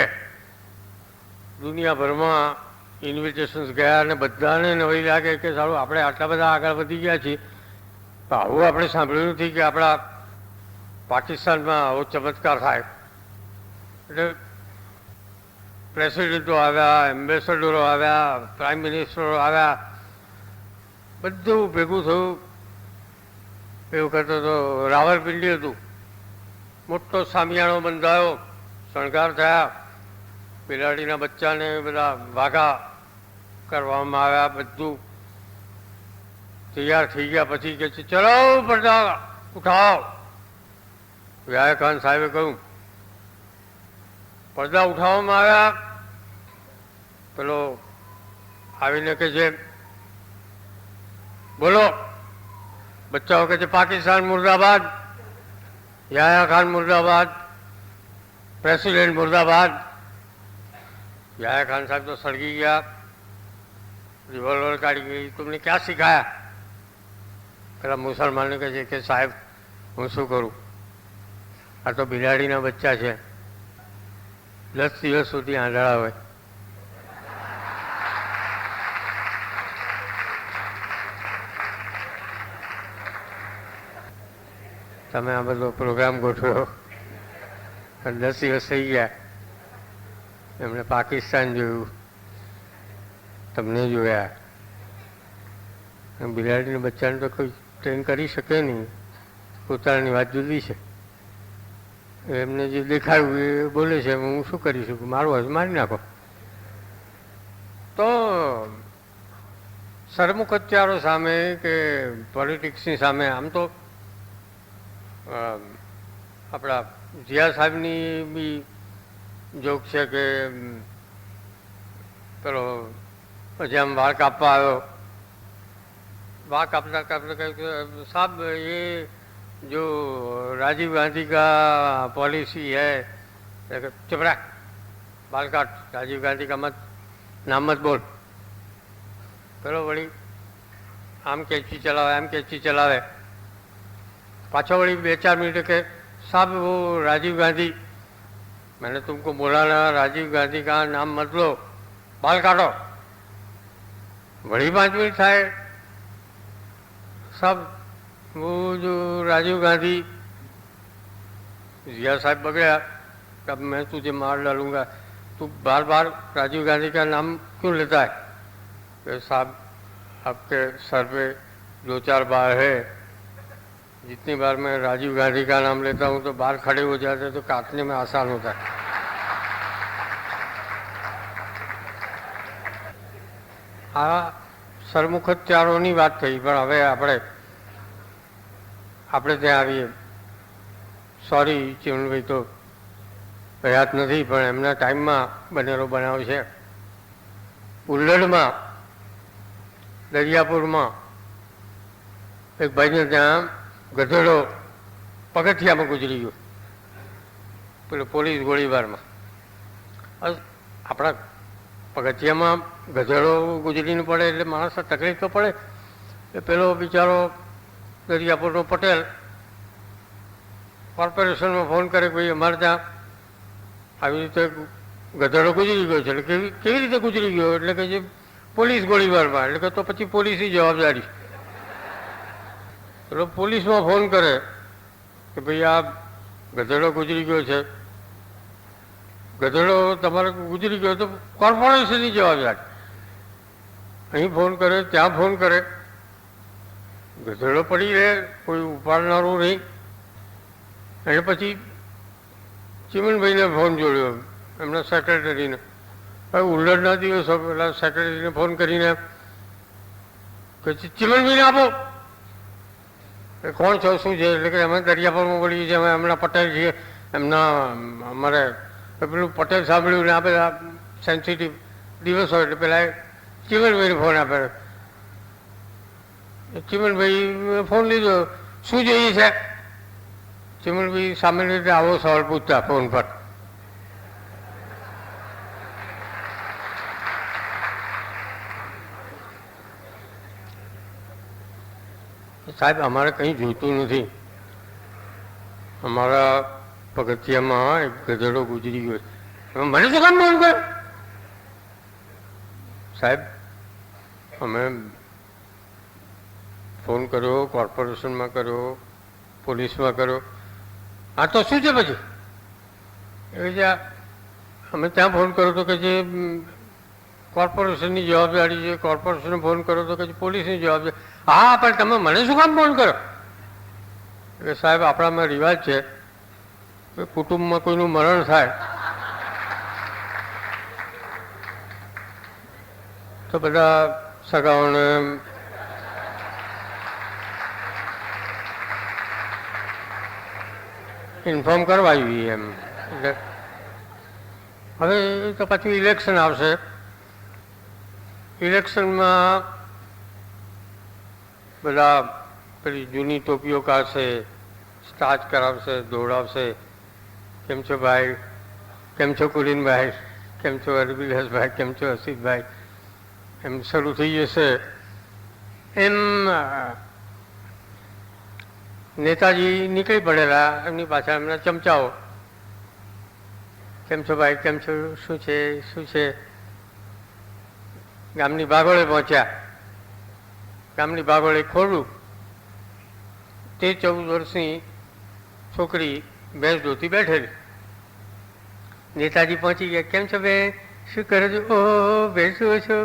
દુનિયાભરમાં ઇન્વિટેશન્સ ગયા અને બધાને નવાઈ લાગે કે સારું આપણે આટલા બધા આગળ વધી ગયા છીએ, તો આવું આપણે સાંભળ્યું નથી કે આપણા પાકિસ્તાનમાં આવો ચમત્કાર થાય. એટલે પ્રેસિડેન્ટો આવ્યા, એમ્બેસેડરો આવ્યા, પ્રાઇમ મિનિસ્ટરો આવ્યા, બધું ભેગું થયું. એ વખતે તો રાવલપિંડી હતું, મોટો સામિયાણો બંધાયો, શણગાર થયા, બિલાડીના બચ્ચાને બધા વાઘા કરવામાં આવ્યા, બધું તૈયાર થઈ ગયા. પછી કે છે ચલો પડદા ઉઠાવો. વ્યાય ખાન સાહેબે કહ્યું પડદા ઉઠાવવામાં આવ્યા. પેલો આવીને કે છે બોલો. બચ્ચાઓ કે છે પાકિસ્તાન મુર્દાબાદ, યાહયા ખાન મુર્દાબાદ, પ્રેસિડેન્ટ મુર્દાબાદ. યાહયા ખાન સાહેબ તો સળગી ગયા, રિવોલ્વર કાઢી ગઈ. તમને ક્યાં શીખાયા? પેલા મુસલમાનને કહે છે કે સાહેબ હું શું કરું, આ તો બિલાડીના બચ્ચા છે, 10 દિવસ સુધી આંધળા હોય. તમે આ બધો પ્રોગ્રામ ગોઠવ્યો, 10 દિવસ થઈ ગયા, એમણે પાકિસ્તાન જોયું, તમને જોયા. બિલાડીના બચ્ચાને તો કોઈ ટ્રેન કરી શકે નહીં, પોતાની વાત જુદી છે. એમને જે દેખાયું એ બોલે છે, હું શું કરી શકું, મારું હજ મારી નાખો. તો સરમુખ હત્યારો સામે કે પોલિટિક્સની સામે આમ તો આપણા જીયા સાહેબની બી જોક છે કે પેલો પછી આમ વાળ કાપવા આવ્યો, वाह कापता कापता कहते साहब ये जो राजीव गांधी का पॉलिसी है, चुप रहा, बाल काट, राजीव गांधी का मत नाम मत बोल. पेलो वही आम कैची चलावे, आम कैची चलावे. पाछो वही 2-4 मिनट के साहब वो राजीव गांधी, मैंने तुमको बोला ना राजीव गांधी का नाम मत लो, बाल काटो. वही 5 मिनट थाय साहब वो जो राजीव गांधी, जिया साहब बगड़या, कब मैं तुझे मार डालूंगा, तू बार बार राजीव गांधी का नाम क्यों लेता है? तो साहब आपके सर पे 2-4 बार है, जितनी बार मैं राजीव गांधी का नाम लेता हूँ तो बाहर खड़े हो जाते हैं, तो काटने में आसान होता है. આ સરમુખત્યારોની વાત થઈ, પણ હવે આપણે ત્યાં આવીએ. સોરી ચીમનભાઈ તો હયાત નથી, પણ એમના ટાઈમમાં બનેલો બનાવ છે. ઉલ્લડમાં દરિયાપુરમાં એક ભાઈને ત્યાં ગધેડો પગથિયામાં ગુજરી ગયો, પેલો પોલીસ ગોળીબારમાં. આપણા પગથિયામાં ગધેડો ગુજરીને પડે એટલે માણસને તકલીફ તો પડે. એ પેલો બિચારો દરિયાપુરનો પટેલ કોર્પોરેશનમાં ફોન કરે કે ભાઈ અમારે ત્યાં આવી રીતે ગધેડો ગુજરી ગયો છે. એટલે કેવી રીતે ગુજરી ગયો? એટલે કે જે પોલીસ ગોળીબારમાં. એટલે કે તો પછી પોલીસની જવાબદારી. એટલે પોલીસમાં ફોન કરે કે ભાઈ આ ગધેડો ગુજરી ગયો છે, ગધેડો તમારે ગુજરી ગયો તો કોર્પોરેશનની જવાબદારી. અહીં ફોન કરે, ત્યાં ફોન કરે, ગધેડો પડી રહે, કોઈ ઉપાડનારું નહીં. અને પછી ચીમનભાઈને ફોન જોડ્યો, એમના સેક્રેટરીને. હવે ઉલ્લડના દિવસો પેલા સેક્રેટરીને ફોન કરીને કે ચીમનભાઈને આપો. એ કોણ છો, શું છે? એટલે કે અમે દરિયાપુરમાં બોલીએ છીએ, અમે એમના પટેલ છીએ, એમના અમારે પેલું પટેલ સાંભળ્યું ને આ બધા સેન્સિટિવ દિવસ હોય એટલે પેલા ચીમનભાઈને ફોન આપેલો. ચીમનભાઈ ફોન લીધો, શું જોઈએ છે? ચીમનભાઈ સામાન્ય રીતે આવો સવાલ પૂછતા ફોન પર. સાહેબ અમારે કંઈ જોઈતું નથી, અમારા પગથિયામાં એક ગધેડો ગુજરી ગયો, મને શું કામ ફોન કર્યો? સાહેબ અમે ફોન કર્યો, કોર્પોરેશનમાં કર્યો, પોલીસમાં કર્યો, આ તો શું છે? પછી એ જે અમે ત્યાં ફોન કર્યો તો કે જે કોર્પોરેશનની જવાબદારી છે, કોર્પોરેશને ફોન કર્યો તો કે પોલીસની જવાબદારી. હા, પણ તમે મને શું કામ ફોન કરો? એટલે સાહેબ, આપણામાં રિવાજ છે કે કુટુંબમાં કોઈનું મરણ થાય તો બધા સગાઓને ઇન્ફોર્મ કરવા જોઈએ એમ. એટલે હવે તો પાછું ઇલેક્શન આવશે. ઇલેક્શનમાં બધા પેલી જૂની ટોપીઓ કાઢશે, સ્ટાર્ચ કરાવશે, દોડાવશે. કેમ છો ભાઈ? કેમ છો કુલીનભાઈ? કેમ છો અરબિલાસભાઈ? કેમ છો હસીફભાઈ? એમ શરૂ થઈ જશે. એમ નેતાજી નીકળી પડેલા, એમની પાછળ એમના ચમચાઓ. કેમ છો ભાઈ? કેમ છો? શું છે? શું છે? ગામની ભાગોળે પહોંચ્યા. ગામની ભાગોળે ખોલ્યું. 13-14 વર્ષની છોકરી ભેંસ ધોતી બેઠેલી. નેતાજી પહોંચી ગયા. કેમ છો બેન? શું કરો છો? ઓહો, ભેંસ જુઓ છો?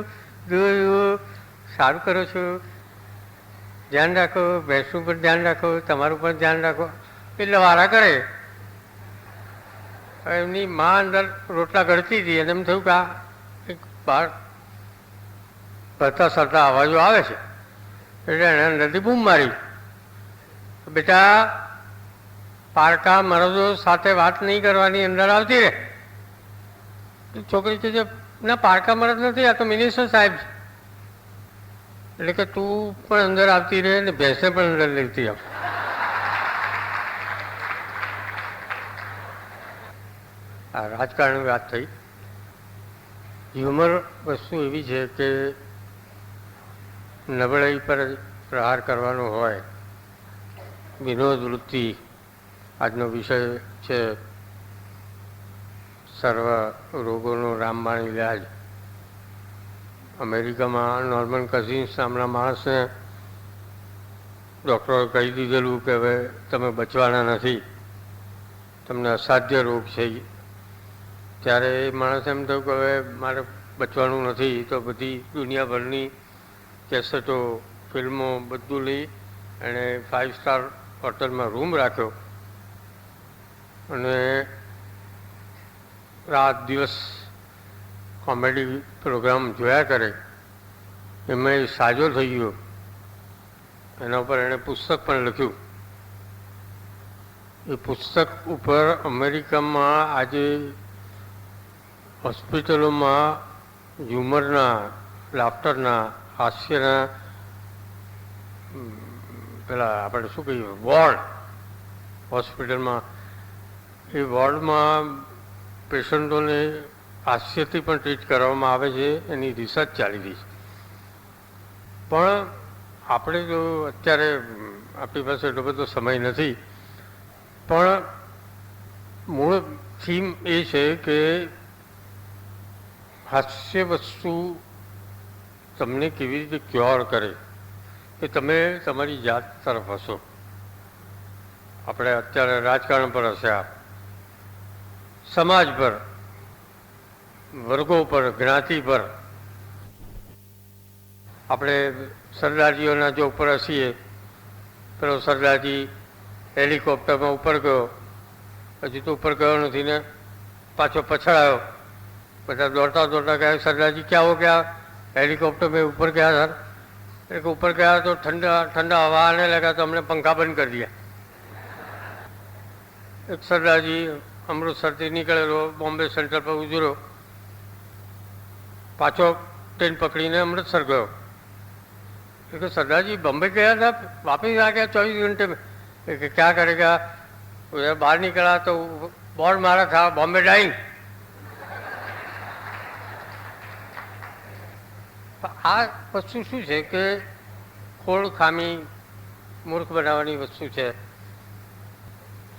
જુઓ, સારું કરો છો. ધ્યાન રાખો, ભેંસનું પર ધ્યાન રાખો, તમારું પણ ધ્યાન રાખો. એટલે વારા કરે. એમની માં અંદર રોટલા ઘડતી હતી અને એમ થયું કે આ એક બહાર ભરતા સરતા અવાજો આવે છે. એટલે એણે અંદરથી બૂમ મારી, બેટા પારકા મરદો સાથે વાત નહીં કરવાની, અંદર આવતી રહે. છોકરી કહે છે, ના પારકા મરદ નથી, આ તો મિનિસ્ટર સાહેબ છે. એટલે કે તું પણ અંદર આવતી રહે ને ભેંસે પણ અંદર લેતી આવ. આ રાજકારણની વાત થઈ. હ્યુમર વસ્તુ એવી છે કે નબળાઈ પર પ્રહાર કરવાનો હોય. વિનોદ વૃત્તિ આજનો વિષય છે. સર્વ રોગોનો રામબાણ ઇલાજ. અમેરિકામાં નોર્મન કઝિન્સ નામના માણસને ડૉક્ટરોએ કહી દીધેલું કે હવે તમે બચવાના નથી, તમને અસાધ્ય રોગ છે. ત્યારે એ માણસ એમ થયું કે હવે મારે બચવાનું નથી, તો બધી દુનિયાભરની કેસેટો, ફિલ્મો બધું લઈ એણે 5 સ્ટાર હોટલમાં રૂમ રાખ્યો અને રાત દિવસ કોમેડી પ્રોગ્રામ જોયા કરે. એમાં સાજો થઈ ગયો. એના ઉપર એણે પુસ્તક પણ લખ્યું. એ પુસ્તક ઉપર અમેરિકામાં આજે હોસ્પિટલોમાં હ્યુમરના, લાફ્ટરના, હાસ્યના પેલા આપણે શું કહીએ વોર્ડ, હોસ્પિટલમાં એ વોર્ડમાં પેશન્ટોને હાસ્યથી પણ ટ્રીટ કરવામાં આવે છે. એની રિસર્ચ ચાલી રહી છે. પણ આપણે જો અત્યારે આપણી પાસે એટલો બધો સમય નથી, પણ મૂળ થીમ એ છે કે હાસ્ય વસ્તુ તમને કેવી રીતે ક્યોર કરે કે તમે તમારી જાત તરફ હશો. આપણે અત્યારે રાજકારણ પર હસ્યા, સમાજ પર, વર્ગો પર, જ્ઞાતિ પર. આપણે સરદારજીઓના જો ઉપર હસીએ, પેલો સરદારજી હેલિકોપ્ટરમાં ઉપર ગયો, હજી તો ઉપર ગયો નથી ને પાછો પછડાયો. બધા દોડતા દોડતા ગયા, सरदार जी क्या हो गया? हेलीकॉप्टर में ऊपर गया सर. एक ऊपर गया तो ठंडा ठंडा हवा आने लगा तो हमने पंखा बंद कर दिया. एक सरदार जी अमृतसरથી નીકળેલો બોમ્બે સેન્ટ્રલ પર ઉતર્યો, પાછો ટ્રેન પકડીને अमृतसर गयो. क्योंकि सरदार जी बम्बई गया था, वापस आ गया 24 घंटे में. क्या करेगा? उधर बाहर निकला तो बोर्ड मारा था बॉम्बे डाइंग. આ વસ્તુ શું છે કે ખોળ ખામી મૂર્ખ બનાવવાની વસ્તુ છે.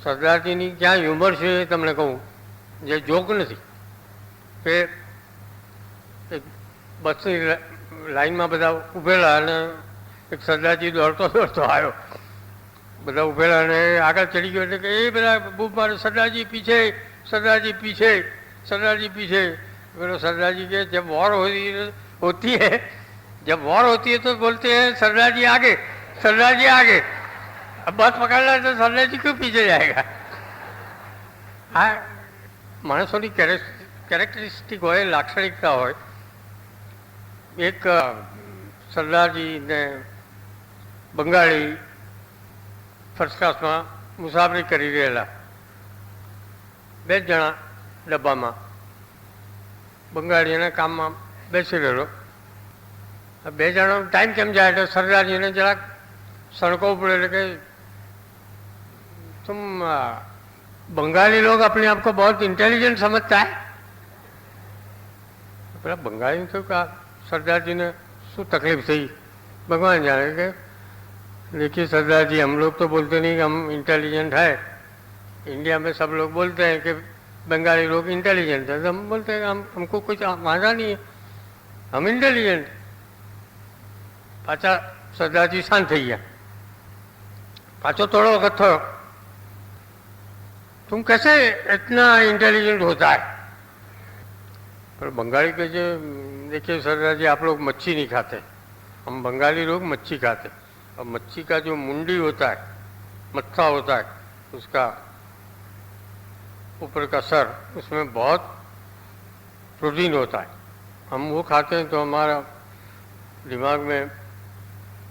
સરદારજીની ક્યાં હ્યુમર છે એ તમને કહું, જે જોક નથી. કે એક બસની લાઈનમાં બધા ઊભેલા અને એક સરદારજી દોડતો દોડતો આવ્યો. બધા ઊભેલા અને આગળ ચડી ગયો એટલે કે એ બધા બૂમ મારે, સરદારજી પીછે, सरदारजी पीछे, सरदारजी पीछे. बोलो सरदार जी के जब वॉर होती है जब वॉर होती है तो बोलते हैं सरदार जी आगे, सरदार जी आगे। अब बस पकड़ना है तो सरदार जी क्यों पीछे जाएगा? આ માણસોની કેરેક્ટરિસ્ટિક હોય, લાક્ષણિકતા હોય. એક સરદારજી ને બંગાળી ફર્સ્ટ ક્લાસમાં મુસાફરી કરી રહેલા, બે જ જણા ડબ્બામાં. બંગાળી એના કામમાં બેસી રહેલો. બે જણાનો ટાઈમ કેમ જાય એટલે સરદારજીને જરાક સણકવું પડે, એટલે કે तुम बंगाली लोग अपने आप को बहुत इंटेलिजेंट समझता है. પેલા બંગાળી થયું કે सरदार जी ने शू तकलीफ थी भगवान जाने के. देखिए सरदार जी, हम लोग तो बोलते नहीं कि हम इंटेलिजेंट है. इंडिया में सब लोग बोलते हैं कि बंगाली लोग इंटेलिजेंट है, तो हम बोलते हैं हमको कुछ वादा नहीं है, हम इंटेलिजेंट. पाचा सरदार जी शांत थी गया. पाचो थोड़ो वक्त थो, तुम कैसे इतना इंटेलिजेंट होता है? पर बंगाली के जो, देखिए सरदार जी, आप लोग मच्छी नहीं खाते, हम बंगाली लोग मच्छी खाते. और मच्छी का जो मुंडी होता है, मत्था होता है, उसका ऊपर का सर, उसमें बहुत प्रोटीन होता है. हम वो खाते हैं तो हमारा दिमाग में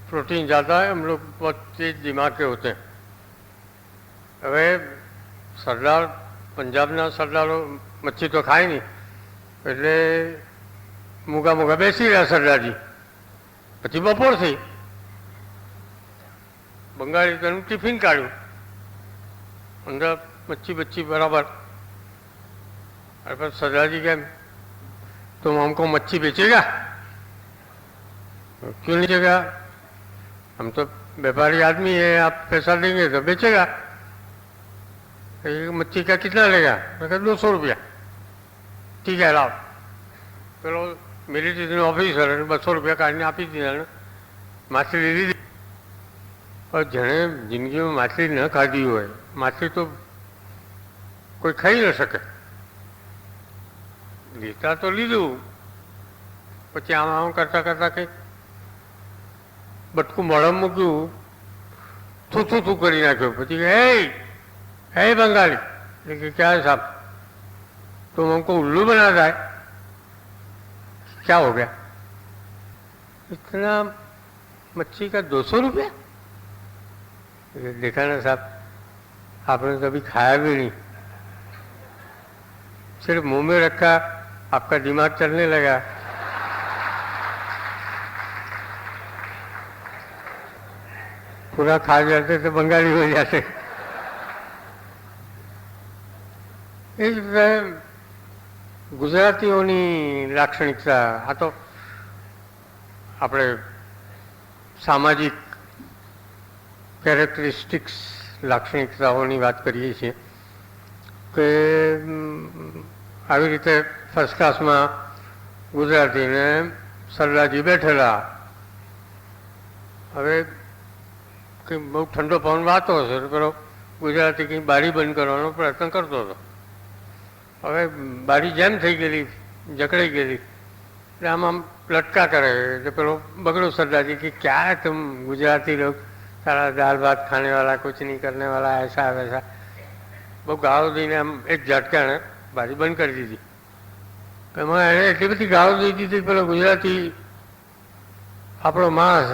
प्रोटीन ज़्यादा है, हम लोग बहुत तेज दिमाग के होते हैं. હવે સરદાર, પંજાબના સરદારો મચ્છી તો ખાય નહીં, એટલે મૂગા મૂગા બેસી રહ્યા સરદારજી. પછી બપોર થઈ, બંગાળી તેનું ટિફિન કાઢ્યું, અંદર મચ્છી બચ્છી બરાબર. अरे सरदार जी, क्या तुम हमको मच्छी बेचेगा? क्यों नहीं बेचेगा? हम तो व्यापारी आदमी है, आप पैसा देंगे तो बेचेगा. मच्छी का कितना लेगा? मैं कहा 200 रुपया. ठीक है लाओ. चलो मिलिट्री ऑफिसर 200 रुपया काढ़ने आपी दीधा ने माछली लीधी. और जने जिंदगी में माछली न खाधी हो, माछली तो कोई खाई न सके. लीता तो लीधु, पछी आम करता करता कई बटकू मोढ़ा मूक्यू, थू थू थू करी नाख्यो. पछी हे बंगाली, लेकिन क्या है साहब, तुम हमको उल्लू बनाता है, क्या हो गया? इतना मच्छी का 200 रुपया? देखा ना साहब, आपने कभी खाया भी नहीं, सिर्फ मुंह में रखा, आपका दिमाग चलने लगा. पूरा खा जाते तो बंगाली हो जाते. એ જ રીતે ગુજરાતીઓની લાક્ષણિકતા, આ તો આપણે સામાજિક કેરેક્ટરિસ્ટિક્સ લાક્ષણિકતાઓની વાત કરીએ છીએ કે આવી રીતે ફર્સ્ટ ક્લાસમાં ગુજરાતીને સરદારજી બેઠેલા. હવે કંઈ બહુ ઠંડો પવન વાતો હશે તો પેલો ગુજરાતી કંઈ બારી બંધ કરવાનો પ્રયત્ન કરતો હતો. હવે બારી જેમ થઈ ગયેલી, જકડાઈ ગયેલી, એટલે આમ લટકા કરે. એટલે પેલો બગડો सरदार जी कि क्या है तुम गुजराती लोग, सारा दाल भात खाने वाला, कुछ नहीं करने वाला, ऐसा वैसा. बहुत गाळो दीने आम एक झटका ने बारी बंद कर दी थी. एने एटली बधी गाळो दी दीधी पेलो गुजराती आपणो माणस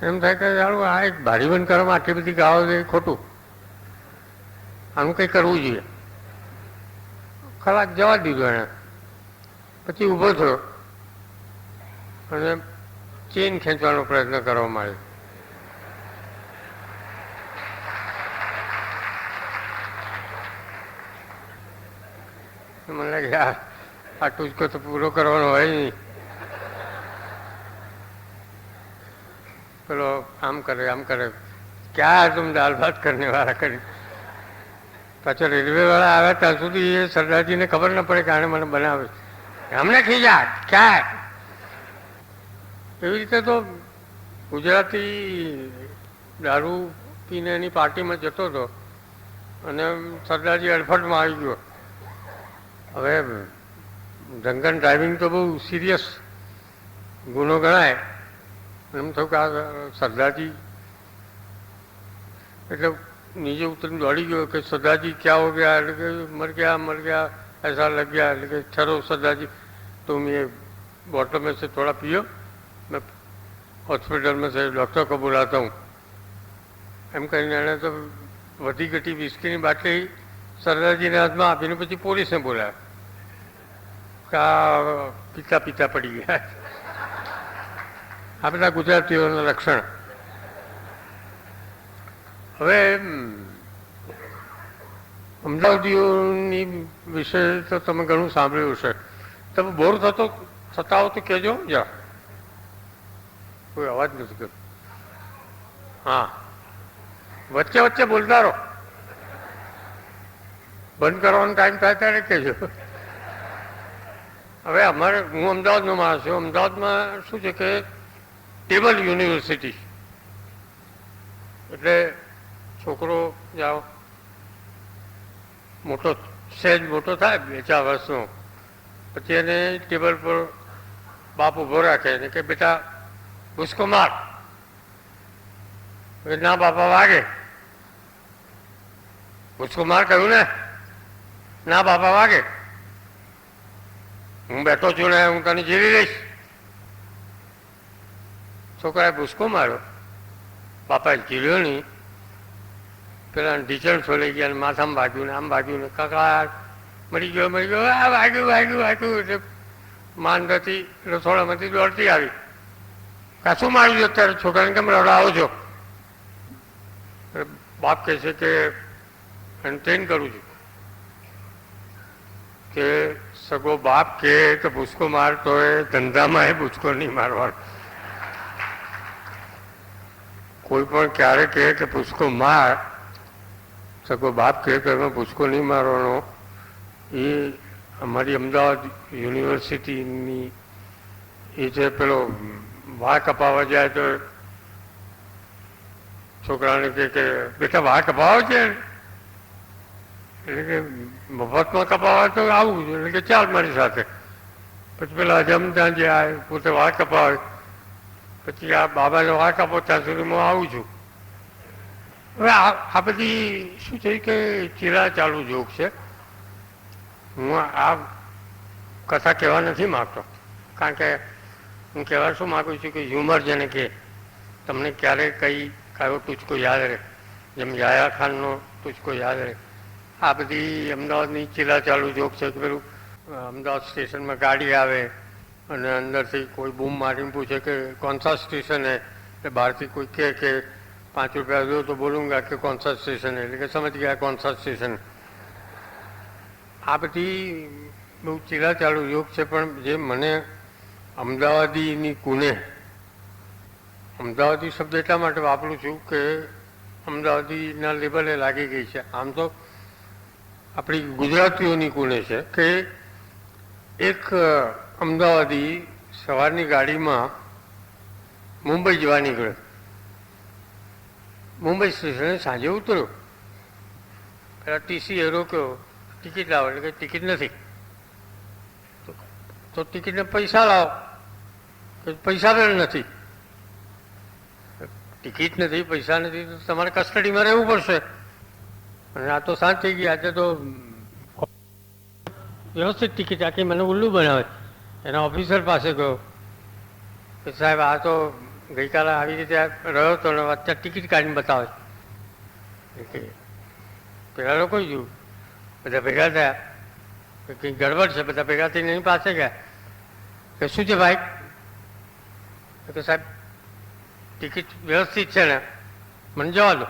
एम थाय के यार आ एक बारी बंद करवामां आटली बधी गाळो दे, खोटું, આનું કંઈ કરવું જોઈએ. કલાક જવા દીધો એને. પછી ઊભો થયો અને ચેન ખેંચવાનો પ્રયત્ન કરવા માંડ્યો. મને લાગે યાર આ ટૂચકો તો પૂરો કરવાનો હોય નહીં. પેલો આમ કરે, क्या तुम दाल भात करने वाला કરી. पाचो रेलवे वाला आया ત્યાં સુધી ये सरदार जी ने खबर न पड़े कि आने मैंने बनावे. हमने खींचा क्या है? એવી રીતે તો ગુજરાતી દારૂ પીને એની પાર્ટીમાં જતો હતો અને સરદારજી અડફટમાં આવી ગયો. હવે ડ્રંકન ડ્રાઇવિંગ તો બહુ સિરિયસ ગુનો ગણાય. એમ થયું કે આ સરદારજી, એટલે નીચે ઉતરીને દોડી ગયો કે સરદારજી ક્યાં હો ગયા, એટલે કે મર ગયા ऐसा लग गया, એટલે કે ठहरो सरदारजी तुम ये बोतल में से थोड़ा पियो, मैं हॉस्पिटल में से डॉक्टर को बुलाता हूँ. એમ કરીને એણે તો વધી ઘટી વિસ્કીની બાટલી સરદારજીને હાથમાં આપીને પછી પોલીસને બોલાવ્યા કે આ પીતા પીતા પડી ગયા. આ બધા ગુજરાતીઓના લક્ષણ. હવે અમદાવાદીઓની વિશે તો તમે ઘણું સાંભળ્યું છે. તમે બોર થતા હો તો કહેજો જા. કોઈ અવાજ નથી કરતો. હા, વચ્ચે વચ્ચે બોલતા રહો. બંધ કરવાનો ટાઈમ થાય ત્યારે કહેજો. હવે અમારે, હું અમદાવાદનો માણસ છું. અમદાવાદમાં શું છે કે ટેબલ યુનિવર્સિટી, એટલે છોકરો જાઓ મોટો, સહેજ મોટો થાય 2-4 વર્ષનો, પછી એને ટેબલ પર બાપ ઊભો રાખે ને કે બેટા ઉસકો માર. ના બાપા વાગે. ઉસકો માર કહ્યું ને, ના બાપા વાગે. હું બેઠો છું ને હું તને જીવી લઈશ. છોકરાએ ભૂસકો માર્યો, બાપાએ જીવ્યો નહીં. પેલા ઢીચણ છોલાઈ ગયા, માથામાં ભાગ્યું ને આમ ભાગ્યું ને કાકા મરી ગયો આ વાગ્યું. એટલે માંદથી રસોડામાંથી દોડતી આવી. કાશું માર્યું છે અત્યારે છોકરાને કેમ રડાવો છો? બાપ કહે છે કે એને ટ્રેન કરું છું કે સગો બાપ કહે કે ભૂસકો મારતો એ ધંધામાં એ ભૂસકો નહીં મારવાનો. કોઈ પણ ક્યારે કહે કે ભૂસકો માર, સગો બાપ કહે કે એમાં ભૂસકો નહીં મારવાનો. એ અમારી અમદાવાદ યુનિવર્સિટીની એ છે પેલો વાળ કપાવવા જાય તો છોકરાને કહે કે બેટા વાળ કપાવો છે, એટલે કે મફતમાં કપાવવા તો આવું છે, એટલે કે ચાલ મારી સાથે. પછી પેલા જમતા જે આવે પોતે વાળ કપાવે, પછી આ બાબાને વાળ કાપો ત્યાં સુધી હું આવું છું. હવે આ બધી શું છે કે ચીરા ચાલુ જોક છે. હું આ કથા કહેવા નથી માગતો, કારણ કે હું કહેવા શું માગું છું કે હ્યુમર જેને કે તમને ક્યારેય કઈ કયો તુચકો યાદ રહે, જેમ યાયા ખાનનો તુચકો યાદ રહે. આ બધી અમદાવાદની ચીલા ચાલુ જોક છે કે પેલું અમદાવાદ સ્ટેશનમાં ગાડી આવે અને અંદરથી કોઈ બૂમ મારીને પૂછે કે કોણ સા સ્ટેશન હે, એટલે બહારથી કોઈ કહે કે 5 રૂપિયા દો તો બોલુંગા કે કોણ સા સ્ટેશન હે, એટલે કે સમજ ગયા કોણ સા સ્ટેશન. આ બધી બહુ ચીલા ચાલુ જોક છે. પણ જે મને અમદાવાદીની કુને, અમદાવાદી શબ્દ એટલા માટે વાપરું છું કે અમદાવાદીના લેબલે લાગી ગઈ છે. આમ તો આપણી ગુજરાતીઓની કુને છે કે એક અમદાવાદી સવારની ગાડીમાં મુંબઈ જવા નીકળ્યો. મુંબઈ સ્ટેશને સાંજે ઉતર્યો. પેલા ટીસીએ રોક્યો, ટિકિટ લાવો, એટલે કે ટિકિટ નથી. તો ટિકિટને પૈસા લાવો, કે પૈસા પણ નથી. ટિકિટ નથી, પૈસા નથી, તો તમારે કસ્ટડીમાં રહેવું પડશે. અને આ તો સાંજ થઈ ગઈ, આજે તો વ્યવસ્થિત ટિકિટ આખી મને ઉલ્લુ બનાવે. એના ઓફિસર પાસે ગયો કે સાહેબ આ તો ગઈકાલે આવી રીતે રહ્યો હતો ને અત્યારે ટિકિટ કાઢીને બતાવે. પેલા લોકો જોયું, બધા ભેગા થયા કે કંઈક ગડબડ છે. બધા ભેગા થઈને એની પાસે ગયા કે શું છે ભાઈ? કે સાહેબ ટિકિટ વ્યવસ્થિત છે ને, મને જવા દો.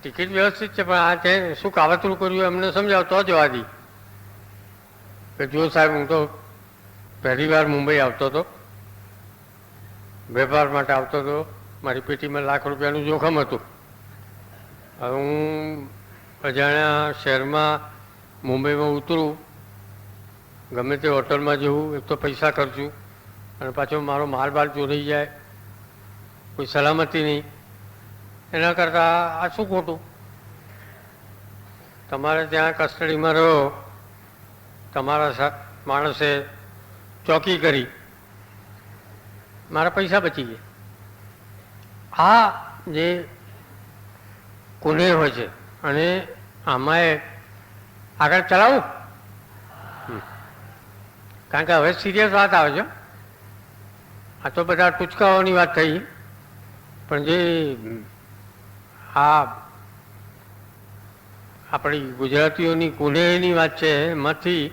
ટિકિટ વ્યવસ્થિત છે પણ આ છે શું કાવતરું કર્યું એમને સમજાવ તો જવા દી. કે જો સાહેબ હું તો પહેલી વાર મુંબઈ આવતો હતો, વેપાર માટે આવતો હતો, મારી પેટીમાં લાખ રૂપિયાનું જોખમ હતું. હવે હું અજાણ્યા શહેરમાં મુંબઈમાં ઉતરું, ગમે તે હોટલમાં જવું, એક તો પૈસા ખર્ચું અને પાછો મારો માલ બાલ ચોરાઈ જાય, કોઈ સલામતી નહીં. એના કરતાં આ શું ખોટું? તમારે ત્યાં કસ્ટડીમાં રહ્યો, તમારા માણસે ચોકી કરી મારા પૈસા બચી ગયા. આ જે કુનેહ હોય છે અને આમાં આગળ ચલાવું, કારણ કે હવે સિરિયસ વાત આવે છે. આ તો બધા ટૂચકાઓની વાત થઈ, પણ જે આ આપણી ગુજરાતીઓની કુનેહની વાત છે એમાંથી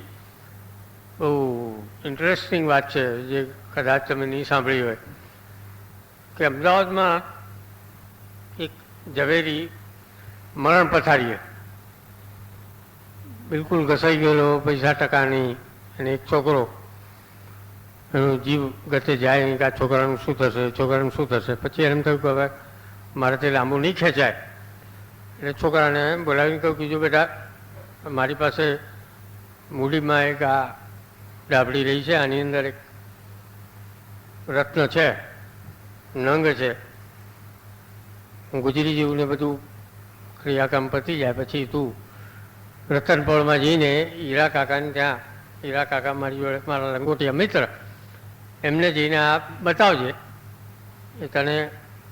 બહુ ઇન્ટરેસ્ટિંગ વાત છે જે કદાચ તમે નહીં સાંભળી હોય, કે અમદાવાદમાં એક ઝવેરી મરણ પથારીએ બિલકુલ ઘસાઈ ગયેલો, પૈસા ટકાની, અને એક છોકરો એનો જીવ ગતે જાય નહીં કે આ છોકરાનું શું થશે, છોકરાનું શું થશે. પછી એમ થયું કે હવે મારાથી લાંબુ નહીં ખેંચાય, એટલે છોકરાને બોલાવીને કહ્યું કે જો બેટા, મારી પાસે મૂડીમાં એક આ ડાબડી રહી છે, આની અંદર એક રત્ન છે, નંગ છે, હું ગુજરી જેવું ને બધું ક્રિયાકામ પતી જાય પછી તું રતનપોળમાં જઈને હીરા કાકાને ત્યાં, હીરા કાકા મારી જોડે મારા લંગોટિયા મિત્ર, એમને જઈને આ બતાવજે, એ તને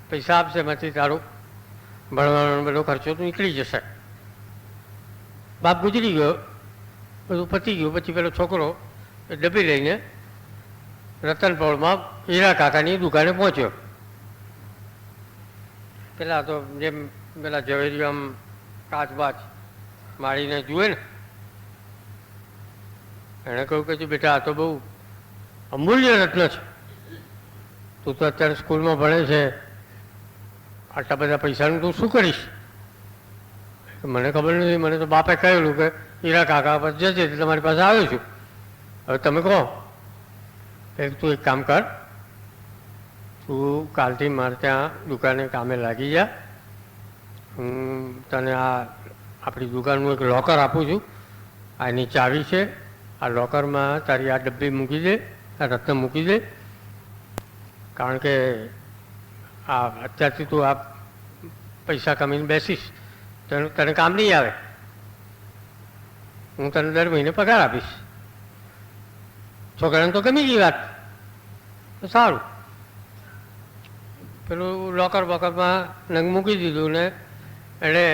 પૈસા આપશે, એમાંથી તારું ભણવાનો બધો ખર્ચો તો નીકળી જશે. બાપ ગુજરી ગયો, બધું પતી ગયું. પછી પેલો છોકરો એ ડબ્બી લઈને રતનપોળમાં હીરા કાકાની દુકાને પહોંચ્યો. પેલા તો જેમ પેલા ઝવેરીઓ આમ કાચ બાચ મારીને જુએ ને, એણે કહ્યું કે બેટા આ તો બહુ અમૂલ્ય રત્ન છે, તું તો અત્યારે સ્કૂલમાં ભણે છે, આટલા બધા પૈસાનું તું શું કરીશ? મને ખબર નથી, મને તો બાપે કહેલું કે હીરા કાકા પર જજે, તમારી પાસે આવ્યો છું, હવે તમે કહો. તું એક કામ કર, તું કાલથી મારે ત્યાં દુકાને કામે લાગી જા, હું તને આ આપણી દુકાનનું એક લોકર આપું છું, આની ચાવી છે, આ લોકરમાં તારી આ ડબ્બી મૂકી દે, આ રત્ન મૂકી દે, કારણ કે આ અત્યારથી તું આ પૈસા કમીને બેસીશ તને કામ નહીં આવે, હું તને દર મહિને પગાર આપીશ. છોકરાને તો ગમી ગઈ વાત, તો સારું. પેલું લોકર બોકરમાં નંગ મૂકી દીધું ને એણે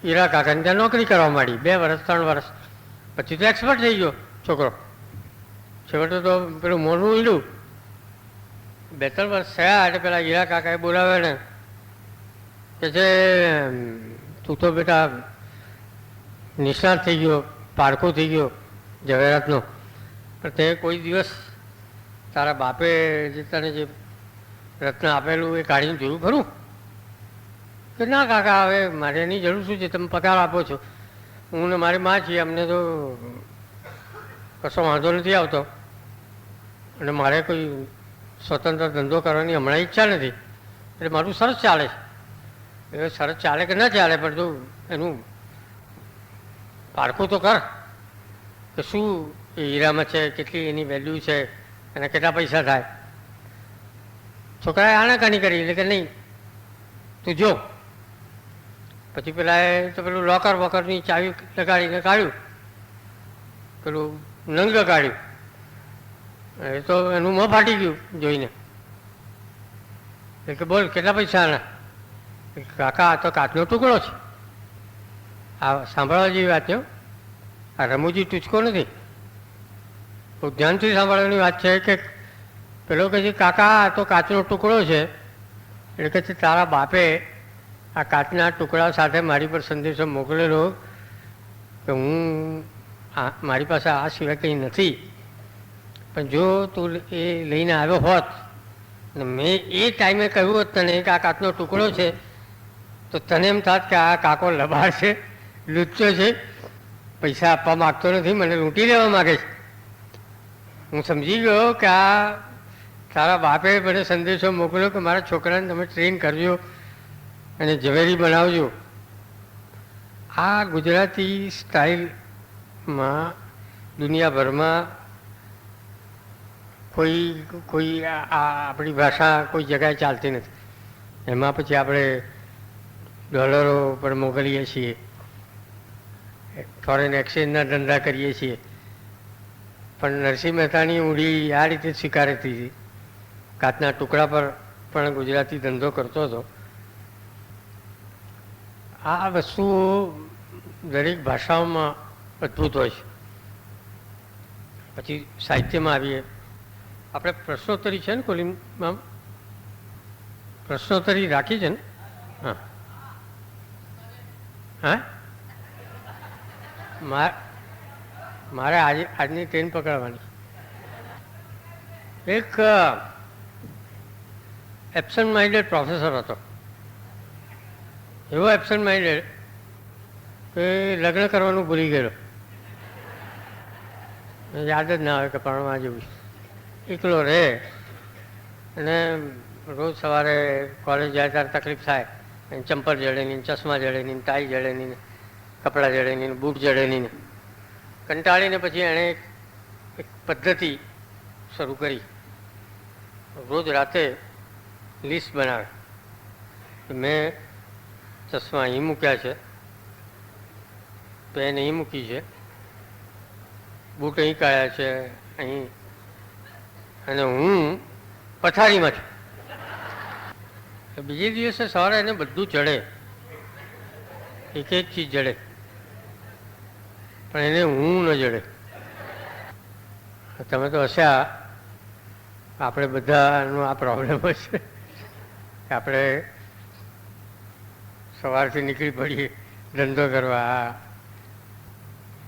હીરા કાકાને ત્યાં નોકરી કરવા માંડી. 2 વર્ષ 3 વર્ષ પછી તો એક્સપર્ટ થઈ ગયો છોકરો. છેવટે તો પેલું મોનું ઈડું 2-3 વર્ષ થયા એટલે પેલા હીરા કાકાએ બોલાવે ને કે છે, તું તો બેટા નિષ્ણાત થઈ ગયો, પારખો થઈ ગયો ઝવેરાતનો, પણ તે કોઈ દિવસ તારા બાપે જે તને જે રત્ન આપેલું એ કાઢીને જોયું ખરું? કે ના કાકા, હવે મારે એની જરૂર શું છે, તમે પગાર આપો છો, હું ને મારી મા છીએ, અમને તો કશો વાંધો નથી આવતો, અને મારે કોઈ સ્વતંત્ર ધંધો કરવાની હમણાં ઈચ્છા નથી, એટલે મારું સરસ ચાલે છે. એ સરસ ચાલે કે ના ચાલે, પણ તું એનું પારખું તો કર કે શું એ હીરામાં છે, કેટલી એની વેલ્યુ છે, એના કેટલા પૈસા થાય. છોકરાએ આનાકાની કરી, એટલે કે નહીં તું જો. પછી પેલાએ તો પેલું લોકર વોકરની ચાવી લગાડીને કાઢ્યું, પેલું નંગ કાઢ્યું, એ તો એનું મોં ફાટી ગયું જોઈને. એટલે કે બોલ કેટલા પૈસા આના? કાકા આ તો કાચનો ટુકડો છે. આ સાંભળવા જેવી વાત છે, આ રમૂજી ટૂચકો નથી, બહુ ધ્યાનથી સાંભળવાની વાત છે. કે પેલો કહે છે કાકા આ તો કાચનો ટુકડો છે, એટલે કે તારા બાપે આ કાચના ટુકડા સાથે મારી પર સંદેશો મોકલેલો કે હું મારી પાસે આ સિવાય કંઈ નથી, પણ જો તું એ લઈને આવ્યો હોત ને મેં એ ટાઈમે કહ્યું હોત તને કે આ કાચનો ટુકડો છે, તો તને એમ થાત કે આ કાકો લબાડ છે, લુચ્ચો છે, પૈસા આપવા માગતો નથી, મને લૂંટી લેવા માગે છે. હું સમજી ગયો કે આ તારા બાપે મને સંદેશો મોકલ્યો કે મારા છોકરાને તમે ટ્રેન કરજો અને ઝવેરી બનાવજો. આ ગુજરાતી સ્ટાઇલમાં દુનિયાભરમાં કોઈ આ આપણી ભાષા કોઈ જગ્યાએ ચાલતી નથી. એમાં પછી આપણે ડોલરો પર મોકલીએ છીએ, ફોરેન એક્સચેન્જના ધંધા કરીએ છીએ, પણ નરસિંહ મહેતાની ઊંડી આ રીતે સ્વીકારતી હતી કાચના ટુકડા પર પણ ગુજરાતી ધંધો કરતો હતો. આ વસ્તુઓ દરેક ભાષાઓમાં અદ્ભુત હોય છે. પછી સાહિત્યમાં આવીએ, આપણે પ્રશ્નોત્તરી છે ને કોલિંગમાં, પ્રશ્નોત્તરી રાખી છે ને? હા હા, મારે આજની ટ્રેન પકડવાની. એક એબસન્ટ માઇન્ડેડ પ્રોફેસર હતો, એવો એબસન્ટ માઇન્ડેડ કે લગ્ન કરવાનું ભૂલી ગયેલો, યાદ જ ના આવે કે પરણવા જેવું. એકલો રહે અને રોજ સવારે કોલેજ જાય ત્યારે તકલીફ થાય, ચંપલ જડે નહીં, ચશ્મા જડે નહીં, ટાઈ જડે નહીં, કપડાં જડે નહીં, બૂટ જડે નહીં. કંટાળીને પછી એણે એક પદ્ધતિ શરૂ કરી. રોજ રાતે લિસ્ટ બનાવે, મેં ચશ્મા અહીં મૂક્યા છે, પેન અહીં મૂકી છે, બૂટ અહીં કાઢ્યા છે અહીં, અને હું પથારીમાં છું. બીજે દિવસે સવારે એને બધું જડે, એક એક ચીજ જડે, પણ એને હું ન જડે. તમે તો હસ્યા, આપણે બધાનો આ પ્રોબ્લેમ છે કે આપણે સવારથી નીકળી પડીએ ધંધો કરવા.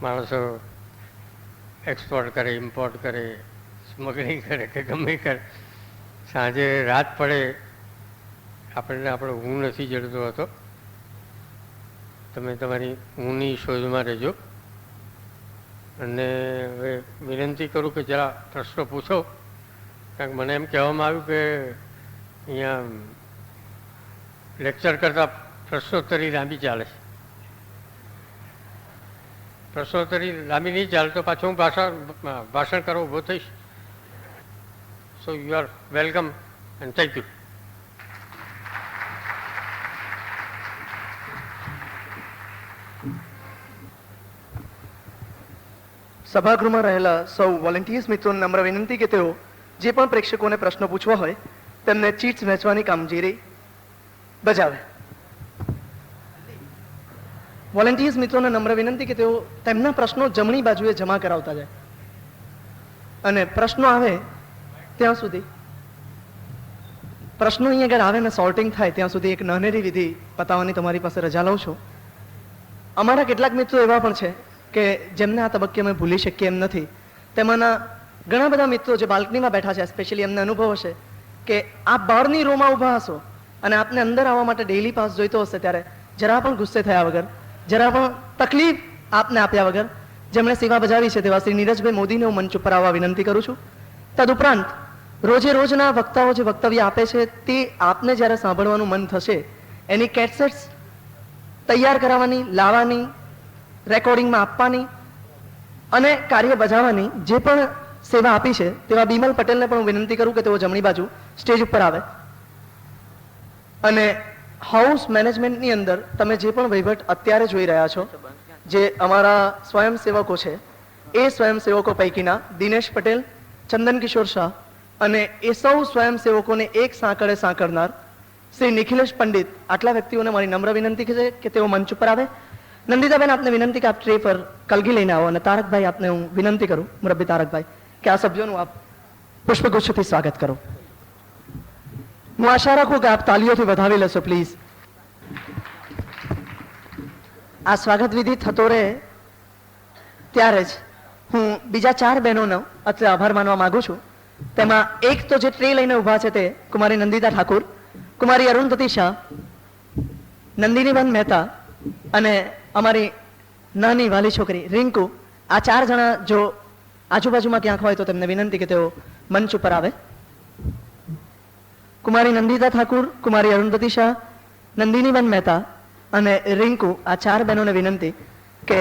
માણસો એક્સપોર્ટ કરે, ઇમ્પોર્ટ કરે, સ્મગલિંગ કરે કે ગમે કરે, સાંજે રાત પડે આપણને આપણો હું નથી જડતો હતો. તમે તમારી ઊંઘની શોધમાં રહેજો. અને હવે વિનંતી કરું કે જરા પ્રશ્નો પૂછો, કારણ કે મને એમ કહેવામાં આવ્યું કે અહીંયા લેક્ચર કરતાં પ્રશ્નોત્તરી લાંબી ચાલે છે. પ્રશ્નોત્તરી લાંબી નહીં ચાલે તો પાછું હું ભાષણ કરવા ઊભો થઈશ. So you are welcome and thank you. સભાગૃહમાં રહેલા સૌ વોલેન્ટિયર્સ મિત્રોને નમ્ર વિનંતી કે તેઓ જે પણ પ્રેક્ષકોને પ્રશ્નો પૂછવા હોય તેમને ચીટ્સ વહેંચવાની કામગીરી બજાવે. વોલેન્ટિયર્સ મિત્રોને નમ્ર વિનંતી કે તેઓ તેમના પ્રશ્નો જમણી બાજુએ જમા કરાવતા જાય, અને પ્રશ્નો આવે ત્યાં સુધી, પ્રશ્નો અહીં આગળ આવે ને સોર્ટિંગ થાય ત્યાં સુધી એક નાનેરી વિધિ પતાવવાની તમારી પાસે રજા લઉં છું. અમારા કેટલાક મિત્રો એવા પણ છે કે જેમને આ તબક્કે અમે ભૂલી શકીએ એમ નથી. તેમાંના ઘણા બધા મિત્રો જે બાલ્કનીમાં બેઠા છે, સ્પેશિયલી એમને અનુભવ હશે કે આપ બહારની રોમાં ઊભા હશો અને આપને અંદર આવવા માટે ડેઇલી પાસ જોઈતો હશે, ત્યારે જરા પણ ગુસ્સે થયા વગર, જરા પણ તકલીફ આપને આપ્યા વગર જેમણે સેવા બજાવી છે તેવા શ્રી નીરજભાઈ મોદીને હું મંચ ઉપર આવવા વિનંતી કરું છું. તદુપરાંત રોજે રોજના વક્તાઓ જે વક્તવ્ય આપે છે તે આપને જ્યારે સાંભળવાનું મન થશે એની કેટસેટ્સ તૈયાર કરાવવાની, લાવવાની, રેકોર્ડિંગમાં આપવાની અને કાર્ય બજાવવાની જે પણ સેવા આપી છે તેવા બિમલ પટેલને પણ હું વિનંતી કરું કે તેઓ જમણી બાજુ સ્ટેજ ઉપર આવે. અને હાઉસ મેનેજમેન્ટની અંદર તમે જે પણ વહીવટ અત્યારે જોઈ રહ્યા છો, જે અમારા સ્વયંસેવકો છે એ સ્વયંસેવકો પૈકીના દિનેશ પટેલ, ચંદન કિશોર શાહ અને એ સૌ સ્વયંસેવકોને એક સાંકળે સાંકળનાર શ્રી નિખિલેશ પંડિત, આટલા વ્યક્તિઓને મારી નમ્ર વિનંતી છે કે તેઓ મંચ ઉપર આવે. નંદિતાબેન આપને વિનંતી કે આપ ટ્રે પર કલગી લઈને આવો, અને તારકભાઈ આપને હું વિનંતી કરું, મુરબ્બી તારકભાઈ, કે આ સભ્યોનું આપ પુષ્પગુચ્છથી સ્વાગત કરો. હું આશા રાખું કે આપ તાલીઓથી વધાવી લેશો પ્લીઝ. આ સ્વાગત વિધિ થતો રહે ત્યારે જ હું બીજા 4 બહેનોનો અત્રે આભાર માનવા માંગુ છું. તેમાં એક તો જે ટ્રે લઈને ઊભા છે તે કુમારી નંદિતા ઠાકુર, કુમારી અરુંધતી શાહ, નંદિનીબેન મહેતા અને અમારી નાની વાલી છોકરી રિંકુ. આ 4 જણા જો આજુબાજુમાં ક્યાંક હોય તો તેમને વિનંતી કે તેઓ મંચ ઉપર આવે. કુમારી નંદિતા ઠાકુર, કુમારી અરુંધતી શાહ, નંદિનીબેન મહેતા અને રિંકુ, આ 4 બહેનોને વિનંતી કે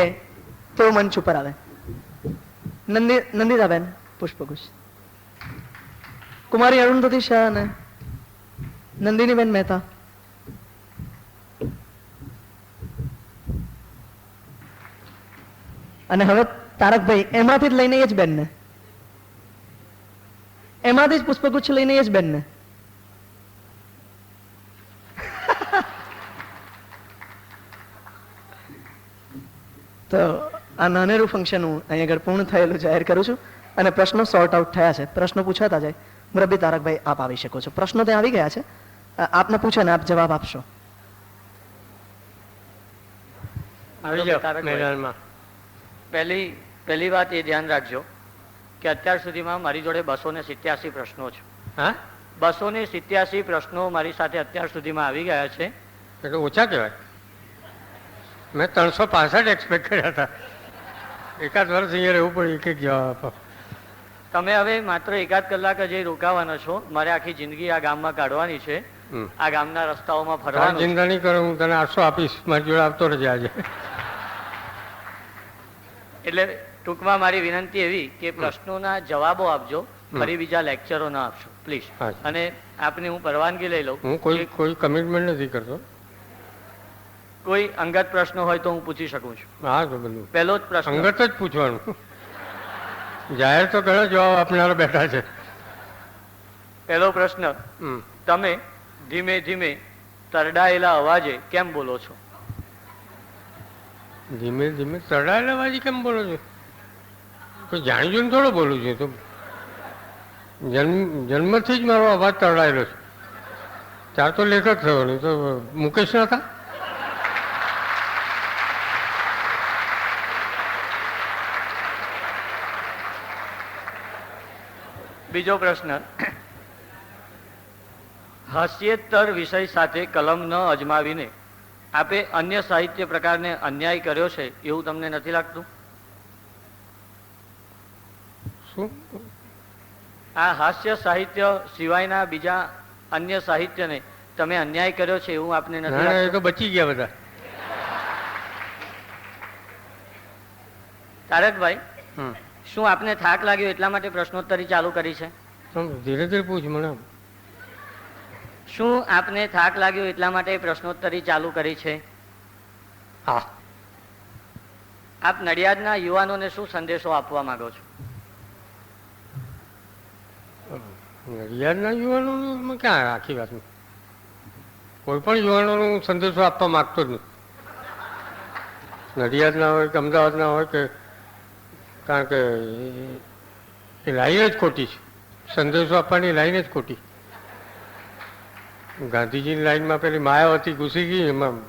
તેઓ મંચ ઉપર આવે. નંદિતાબેન પુષ્પગુચ્છ, કુમારી અરુંધતી શાહ અને નંદિનીબેન મહેતા. અને હવે તારકભાઈ એમાંથી જ લઈને એ જ બેનને એમાંથી જ પુષ્પગુચ્છ લઈને એ જ બેનને. તો આ નાનેરું ફંક્શન હું અહીં આગળ પૂર્ણ થયેલું જાહેર કરું છું અને પ્રશ્નો સોર્ટ આઉટ થયા છે. પ્રશ્નો પૂછાતા જાય. મુરબ્બી તારકભાઈ, આપ આવી શકો છો. પ્રશ્નો ત્યાં આવી ગયા છે, આપને પૂછે ને આપ જવાબ આપશો. આવી જાઓ મેદાનમાં. પહેલી વાત એ ધ્યાન રાખજો કે અત્યાર સુધીમાં મારી જોડે 287 પ્રશ્નો છે. હા, 287 પ્રશ્નો મારી સાથે અત્યાર સુધીમાં આવી ગયા છે. એટલે ઓછા કહેવાય. મેં 365 એક્સપેક્ટ કર્યા હતા. એકાદ વર્ષ અહીંયા રહેવું પડે, એક જવાબ આપો. તમે હવે માત્ર એકાદ કલાક જ રોકાવાના છો. મારે આખી જિંદગી આ ગામમાં કાઢવાની છે. આ ગામના રસ્તાઓમાં ફરવાનું. ચિંતા નહીં કરો, હું તને 800 આપીશ. મારી જોડે આવતો રહેજે આજે. એટલે ટૂંકમાં મારી વિનંતી એવી કે પ્રશ્નોના જવાબો આપજો, ફરી બીજા લેક્ચરો ના આપશો પ્લીઝ. અને આપની હું પરવાનગી લઈ લઉં. હું કોઈ કમિટમેન્ટ નથી કરતો. કોઈ અંગત પ્રશ્ન હોય તો હું પૂછી શકું છું. હા, તો બધું પહેલો જ પ્રશ્ન અંગત જ પૂછવાનું. જાહેર તો ઘણા જવાબ આપનારા બેઠા છે. પહેલો પ્રશ્ન, તમે ધીમે ધીમે તરડાયેલા અવાજે કેમ બોલો છો? ધીમે ધીમે ચડાયેલા વાજી કેમ બોલો છો? કોઈ જાણી જોઈને થોડો બોલું છું. તો જન્મથી જ મારો અવાજ તરડાયેલો છે. ત્યાર તો લેખક થયો, નહીં તો મુકેશ ના હતા. બીજો પ્રશ્ન, હાસ્યેતર વિષય સાથે કલમ ન અજમાવીને આપે અન્ય સાહિત્ય પ્રકારને અન્યાય કર્યો છે એવું તમને નથી લાગતું? શું? આ હાસ્ય સાહિત્ય સિવાયના બીજા અન્ય સાહિત્યને તમે અન્યાય કર્યો છે એવું આપને નથી ના, એ લાગતું? તો બચી ગયા બધા. તારકભાઈ, શું આપને થાક લાગ્યો એટલા માટે પ્રશ્નોત્તરી ચાલુ કરી છે? ધીરે ધીરે પૂછ મને. શું આપને થાક લાગ્યો એટલા માટે પ્રશ્નોત્તરી ચાલુ કરી છે? હા. આપ નડિયાદના યુવાનોને શું સંદેશો આપવા માંગો છો? નડિયાદના યુવાનોનું ક્યાં આખી વાતમાં કોઈ પણ યુવાનોનો સંદેશો આપવા માંગતો જ નથી. નડિયાદના હોય કે અમદાવાદના હોય કે, કારણ કે એ લાઈન જ ખોટી છે. સંદેશો આપવાની લાઈન જ ખોટી. ગાંધીજીની લાઈનમાં પેલી માયાવતી ઘૂસી ગઈ એમાં.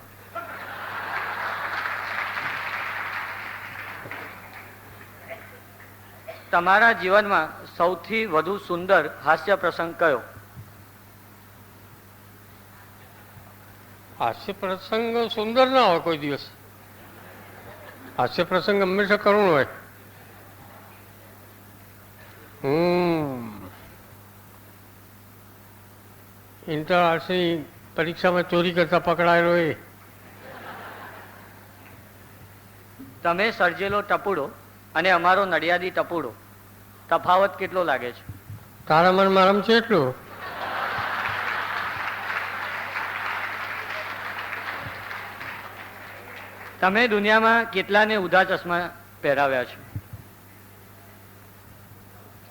તમારા જીવનમાં સૌથી વધુ સુંદર હાસ્ય પ્રસંગ કયો? હાસ્ય પ્રસંગ સુંદર ના હોય કોઈ દિવસ. હાસ્ય પ્રસંગ હંમેશા કરુણ હોય. ઇન્ટર આર્ટ્સની પરીક્ષામાં ચોરી કરતા પકડાયેલો એ. તમે સર્જેલો ટપુડો અને અમારો નડિયાદી ટપુડો તફાવત કેટલો લાગે છે? તારા મન મારામાં છે એટલું. તમે દુનિયામાં કેટલાને ઊંધા ચશ્મા પહેરાવ્યા છે?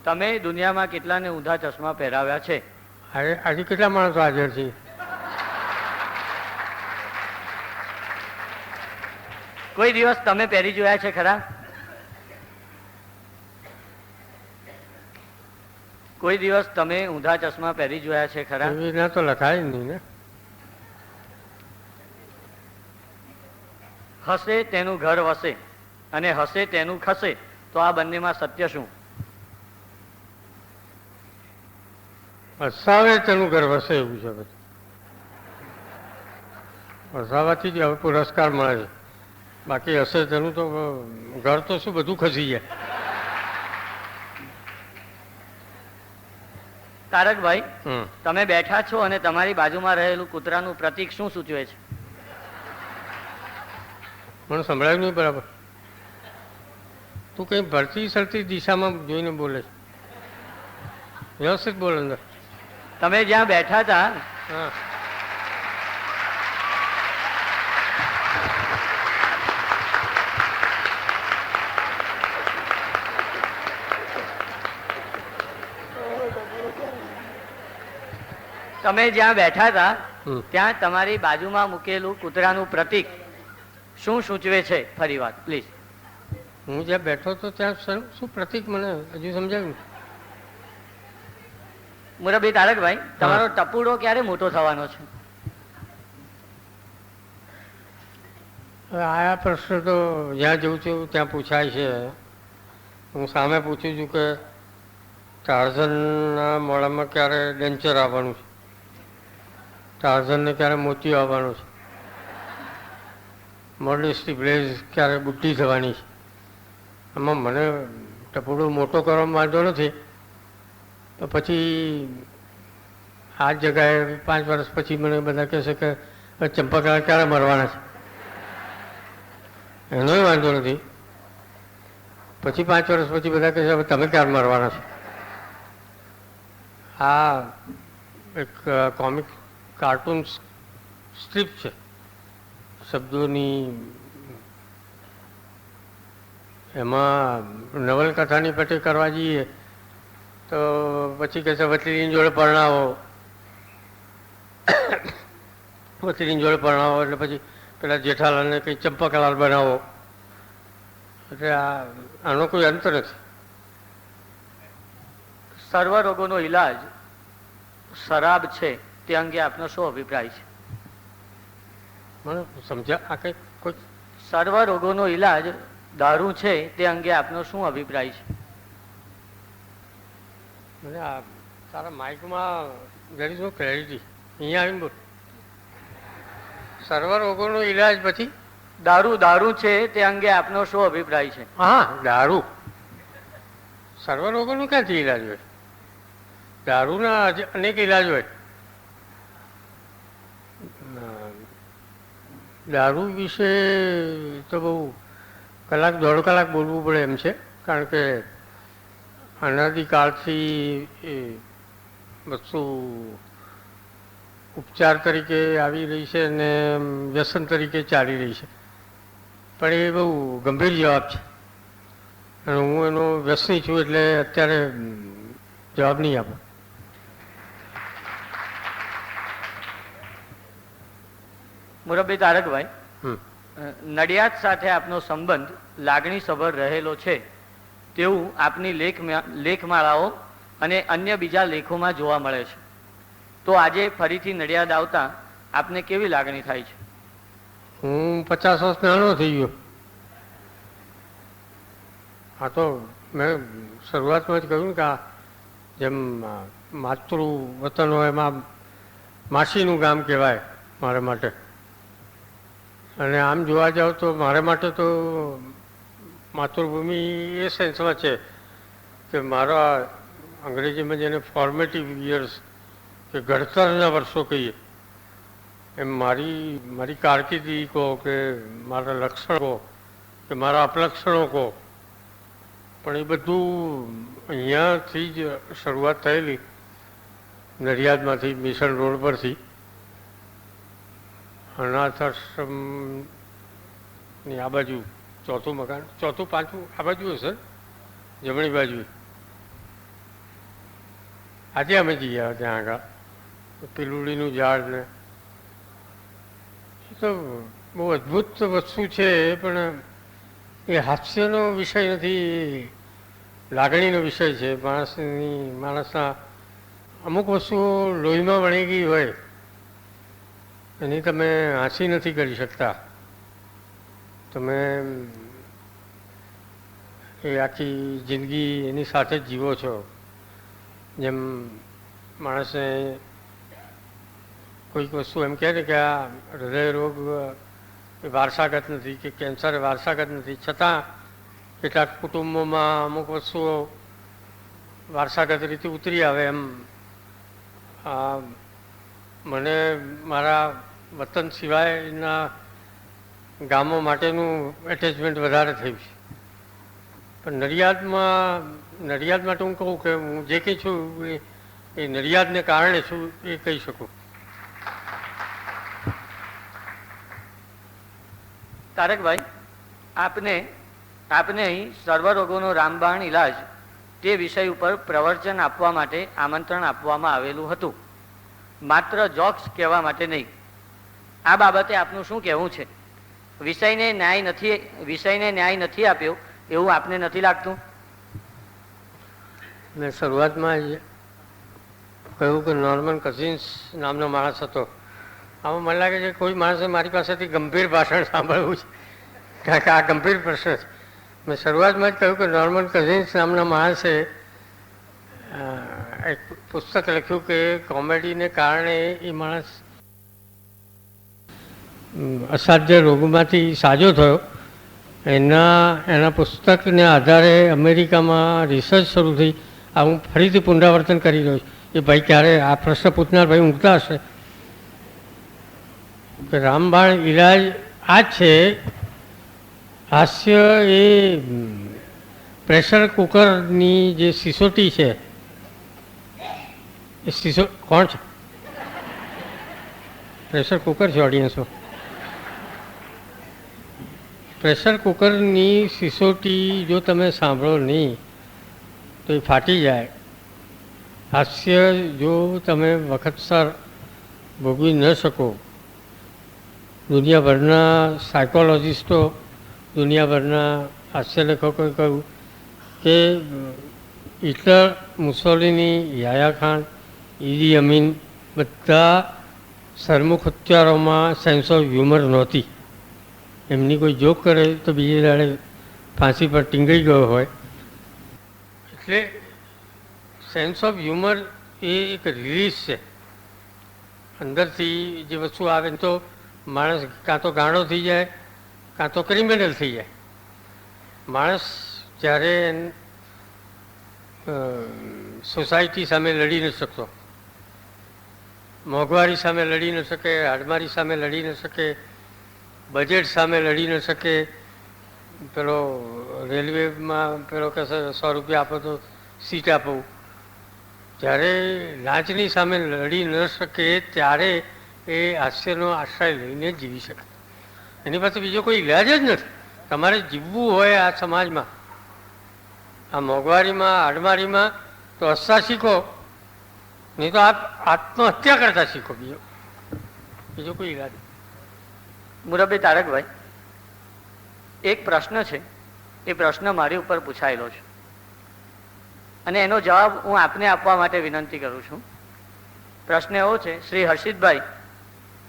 તમે દુનિયામાં કેટલાને ઊંધા ચશ્મા પહેરાવ્યા છે? આજે કેટલા માણસો હાજર છે? કોઈ દિવસ તમે પહેરી જોયા છે ખરા? કોઈ દિવસ તમે ઊંધા ચશ્મા પહેરી જોયા છે ખરા? એના તો લખાય જ નહીં ને. હસે તેનું ઘર વસે અને હસે તેનું ખસે, તો આ બંનેમાં સત્ય શું? હસાવે તેનું ઘર વસે એવું છે. બધું હસાવાથી જ પુરસ્કાર મળે છે. બાકી હશે તેનું તો ઘર તો શું બધું ખસી જાય. તારકભાઈ, તમે બેઠા છો અને તમારી બાજુમાં રહેલું કૂતરાનું પ્રતીક શું સૂચવે છે? મને સંભળાયું નહીં બરાબર. તું કઈ ભરતી સરતી દિશામાં જોઈને બોલે છે. વ્યવસ્થિત બોલ અંદર. તમે જ્યાં બેઠા હતા હા, તમે જ્યાં બેઠા હતા હમ. ત્યાં તમારી બાજુમાં મૂકેલું કૂતરાનું પ્રતીક શું સૂચવે છે? ફરી વાત પ્લીઝ. હું જ્યાં બેઠો હતો ત્યાં શું પ્રતીક મને હજુ સમજાવ્યું? મુરબ્બી તારકભાઈ, તમારો ટપુડો ક્યારે મોટો થવાનો છે? હવે આ પ્રશ્ન તો જ્યાં જઉં છું ત્યાં પૂછાય છે. હું સામે પૂછું છું કે ટાર્ઝનના મોડામાં ક્યારે ડેન્ચર આવવાનું છે, ટાર્ઝનને ક્યારે મોતિયો આવવાનું છે, મોડેસ્ટી બ્લેઝ ક્યારે બુદ્ધિ થવાની છે. આમાં મને ટપુડું મોટો કરવામાં વાંધો નથી, તો પછી આ જગાએ 5 વર્ષ પછી મને બધા કહેશે કે ચંપાકલા ક્યારે મરવાના છે, એનોય વાંધો નથી. પછી 5 વર્ષ પછી બધા કહેશે હવે તમે ક્યારે મરવાના છો. આ એક કોમિક કાર્ટૂન સ્ટ્રીપ છે શબ્દોની. એમાં નવલકથાની પેટે કરવા જઈએ તો પછી કહેશે વતલીની જોડે પરણાવો, વતલીની જોડે પરણાવો એટલે પછી પેલા જેઠાલાલને કંઈ ચંપાકલાલ બનાવો. એટલે આનો કોઈ અંત નથી. સર્વ રોગોનો ઈલાજ શરાબ છે તે અંગે આપનો શું અભિપ્રાય છે? મને સમજ્યા આ કંઈ કોઈ? સર્વ રોગોનો ઈલાજ દારૂ છે તે અંગે આપનો શું અભિપ્રાય છે? મને આ તારા માઇકમાં દેર ઇઝ નો ક્લેરિટી. અહીંયા આવીને બોલ. સર્વ રોગોનો ઈલાજ પછી દારૂ છે તે અંગે આપનો શું અભિપ્રાય છે? હા, દારૂ. સર્વ રોગોનું ક્યાંથી ઈલાજ હોય? દારૂના અનેક ઈલાજ હોય. દારૂ વિશે તો બહુ કલાક 1.5 કલાક બોલવું પડે એમ છે, કારણ કે અનાદિકાળથી એ વસ્તુ ઉપચાર તરીકે આવી રહી છે અને વ્યસન તરીકે ચાલી રહી છે. પણ એ બહુ ગંભીર જવાબ છે અને હું એનો વ્યસની છું એટલે અત્યારે જવાબ નહીં આપું. મુરબ્બી તારકભાઈ, નડિયાદ સાથે આપનો સંબંધ લાગણીસભર રહેલો છે તેવું આપની લેખમાળાઓ અને અન્ય બીજા લેખોમાં જોવા મળે છે. તો આજે ફરીથી નડિયાદ આવતા આપને કેવી લાગણી થાય છે? હું 50 વર્ષ નાનો થઈ ગયો. હા, તો મેં શરૂઆતમાં જ કહ્યું કે જેમ માતૃ વતન હોય એમાં માસીનું ગામ કહેવાય મારા માટે. અને આમ જોવા જાવ તો મારા માટે તો માતૃભૂમિ એ સેન્સમાં છે કે મારા અંગ્રેજીમાં જેને ફોર્મેટિવ યર્સ કે ઘડતરના વર્ષો કહીએ એમ મારી કારકિર્દી કહો કે મારા લક્ષણ કહો કે મારા અપલક્ષણો કહો, પણ એ બધું અહીંયાથી જ શરૂઆત થયેલી, નડિયાદમાંથી, મિશન રોડ પરથી. અનાથ આશ્રમની આ બાજુ ચોથું મકાન, ચોથું પાંચમું આ બાજુ હશે, જમણી બાજુ. આજે અમે જઈએ ત્યાં આગળ પીલુડીનું ઝાડ ને એ તો બહુ અદ્ભુત વસ્તુ છે, પણ એ હાસ્યનો વિષય નથી, લાગણીનો વિષય છે. માણસના અમુક વસ્તુઓ લોહીમાં વળી ગઈ હોય એની તમે હાંસી નથી કરી શકતા. તમે એ આખી જિંદગી એની સાથે જ જીવો છો. જેમ માણસને કોઈક વસ્તુ એમ કહે ને કે આ હૃદય રોગ એ વારસાગત નથી કે કેન્સર એ વારસાગત નથી, છતાં કેટલાક કુટુંબોમાં અમુક વસ્તુઓ વારસાગત રીતે ઉતરી આવે. એમ મને મારા વતન સિવાયના ગામો માટેનું એટેચમેન્ટ વધારે થયું છે. પણ નડિયાદ માટે હું કહું કે હું જે કંઈ છું એ નડિયાદને કારણે છું એ કહી શકું. તારકભાઈ, આપને અહીં સર્વરોગોનો રામબાણ ઇલાજ તે વિષય ઉપર પ્રવચન આપવા માટે આમંત્રણ આપવામાં આવેલું હતું. માત્ર જોક્સ કહેવા માટે નહીં. આ બાબતે આપનું શું કહેવું છે? વિષયને ન્યાય નથી આપ્યો એવું આપને નથી લાગતું? મેં શરૂઆતમાં જ કહ્યું કે નોર્મન કઝિન્સ નામનો માણસ હતો. આમાં મને લાગે છે કોઈ માણસે મારી પાસેથી ગંભીર ભાષણ સાંભળવું છે, કારણ કે આ ગંભીર પ્રશ્ન છે. મેં શરૂઆતમાં જ કહ્યું કે નોર્મન કઝિન્સ નામના માણસે એક પુસ્તક લખ્યું કે કોમેડીને કારણે એ માણસ અસાધ્ય રોગમાંથી સાજો થયો. એના પુસ્તકને આધારે અમેરિકામાં રિસર્ચ શરૂ થઈ. આ હું ફરીથી પુનરાવર્તન કરી રહ્યો છું. એ ભાઈ ક્યારે આ પ્રશ્ન પૂછનાર ભાઈ ઊંઘતા હશે કે રામબાણ ઈલાજ આ જ છે. હાસ્ય એ પ્રેશર કુકરની જે સિસોટી છે એ કોણ છે? પ્રેશર કુકર છે ઓડિયન્સો. પ્રેશર કુકરની સિસોટી જો તમે સાંભળો નહીં તો એ ફાટી જાય. હાસ્ય જો તમે વખતસર ભોગવી ન શકો, દુનિયાભરના સાયકોલોજિસ્ટો, દુનિયાભરના હાસ્ય લેખકોએ કહ્યું કે હિટલર, મુસોલિની, યાયા ખાન, ઈદી અમીન બધા સરમુખ હત્યારોમાં સેન્સ ઓફ હ્યુમર નહોતી. એમની કોઈ જોક કરે તો બીજી દાડે ફાંસી પર ટીંગાઈ ગયો હોય. એટલે સેન્સ ઓફ હ્યુમર એ એક રિલીઝ છે. અંદરથી જે વસ્તુ આવે તો માણસ કાં તો ગાંડો થઈ જાય, કાં તો ક્રિમિનલ થઈ જાય. માણસ જ્યારે સોસાયટી સામે લડી ન શકતો, મોંઘવારી સામે લડી ન શકે, હાડમારી સામે લડી ન શકે, બજેટ સામે લડી ન શકે, પેલો રેલવેમાં પેલો કહેશે 100 રૂપિયા આપો તો સીટ આપવું, જ્યારે લાંચની સામે લડી ન શકે ત્યારે એ હાસ્યનો આશ્રય લઈને જીવી શકે. એની પાસે બીજો કોઈ ઇલાજ જ નથી. તમારે જીવવું હોય આ સમાજમાં, આ મોંઘવારીમાં, હાડમારીમાં, તો હસતા શીખો, નહીં તો આપ આત્મહત્યા કરતા શીખો. બીજો કોઈ ઇલાજ. મુરબ્બી તારકભાઈ, એક પ્રશ્ન છે, એ પ્રશ્ન મારી ઉપર પૂછાયેલો છે અને એનો જવાબ હું આપને આપવા માટે વિનંતી કરું છું. પ્રશ્ન એવો છે, શ્રી હર્ષિતભાઈ,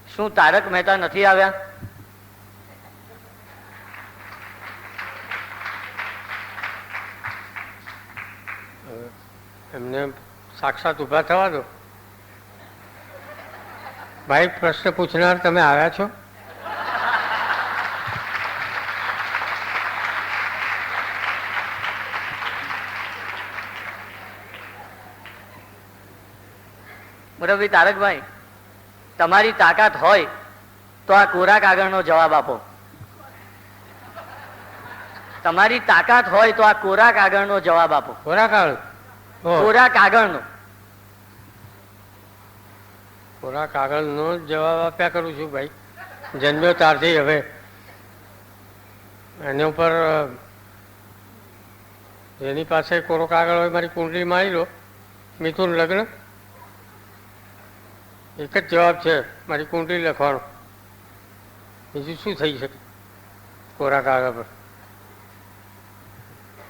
શું તારક મહેતા નથી આવ્યા? એમને સાક્ષાત ઊભા થવા દો. ભાઈ, પ્રશ્ન પૂછનાર તમે આવ્યા છો? મુરબ્બી તારકભાઈ, તમારી તાકાત હોય તો આ કોરા કાગળનો જવાબ આપો. તમારી તાકાત હોય તો આ કોરા કાગળનો જવાબ આપો. કોરા કાગળ? કોરા કાગળનો. કોરા કાગળનો જવાબ આપ્યા કરું છું ભાઈ. જન્મ્યો ત્યારથી હવે એની ઉપર જેની પાસે કોરો કાગળ હોય મારી કુંડલી મારી લો. મિથુન લગ્ન, એક જ જવાબ છે, મારી કુંડલી લખવાનો. બીજું શું થઈ શકે કોરા કાગળ પર?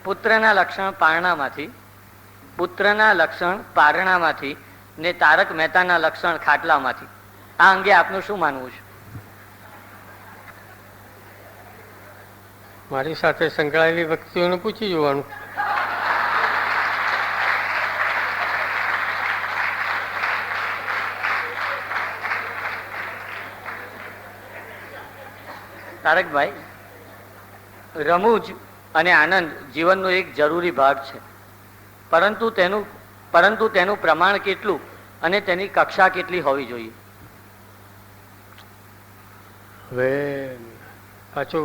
પુત્રના લક્ષણ પારણામાંથી ને તારક મહેતાના લક્ષણ ખાટલામાંથી. આ અંગે આપનું શું માનવું છે? મારી સાથે સંકળાયેલી વ્યક્તિઓને પૂછી જોવાનું. તારકભાઈ, રમૂજ અને આનંદ જીવનનો એક જરૂરી ભાગ છે, પરંતુ તેનું પ્રમાણ કેટલું અને તેની કક્ષા કેટલી હોવી જોઈએ? હવે પાછું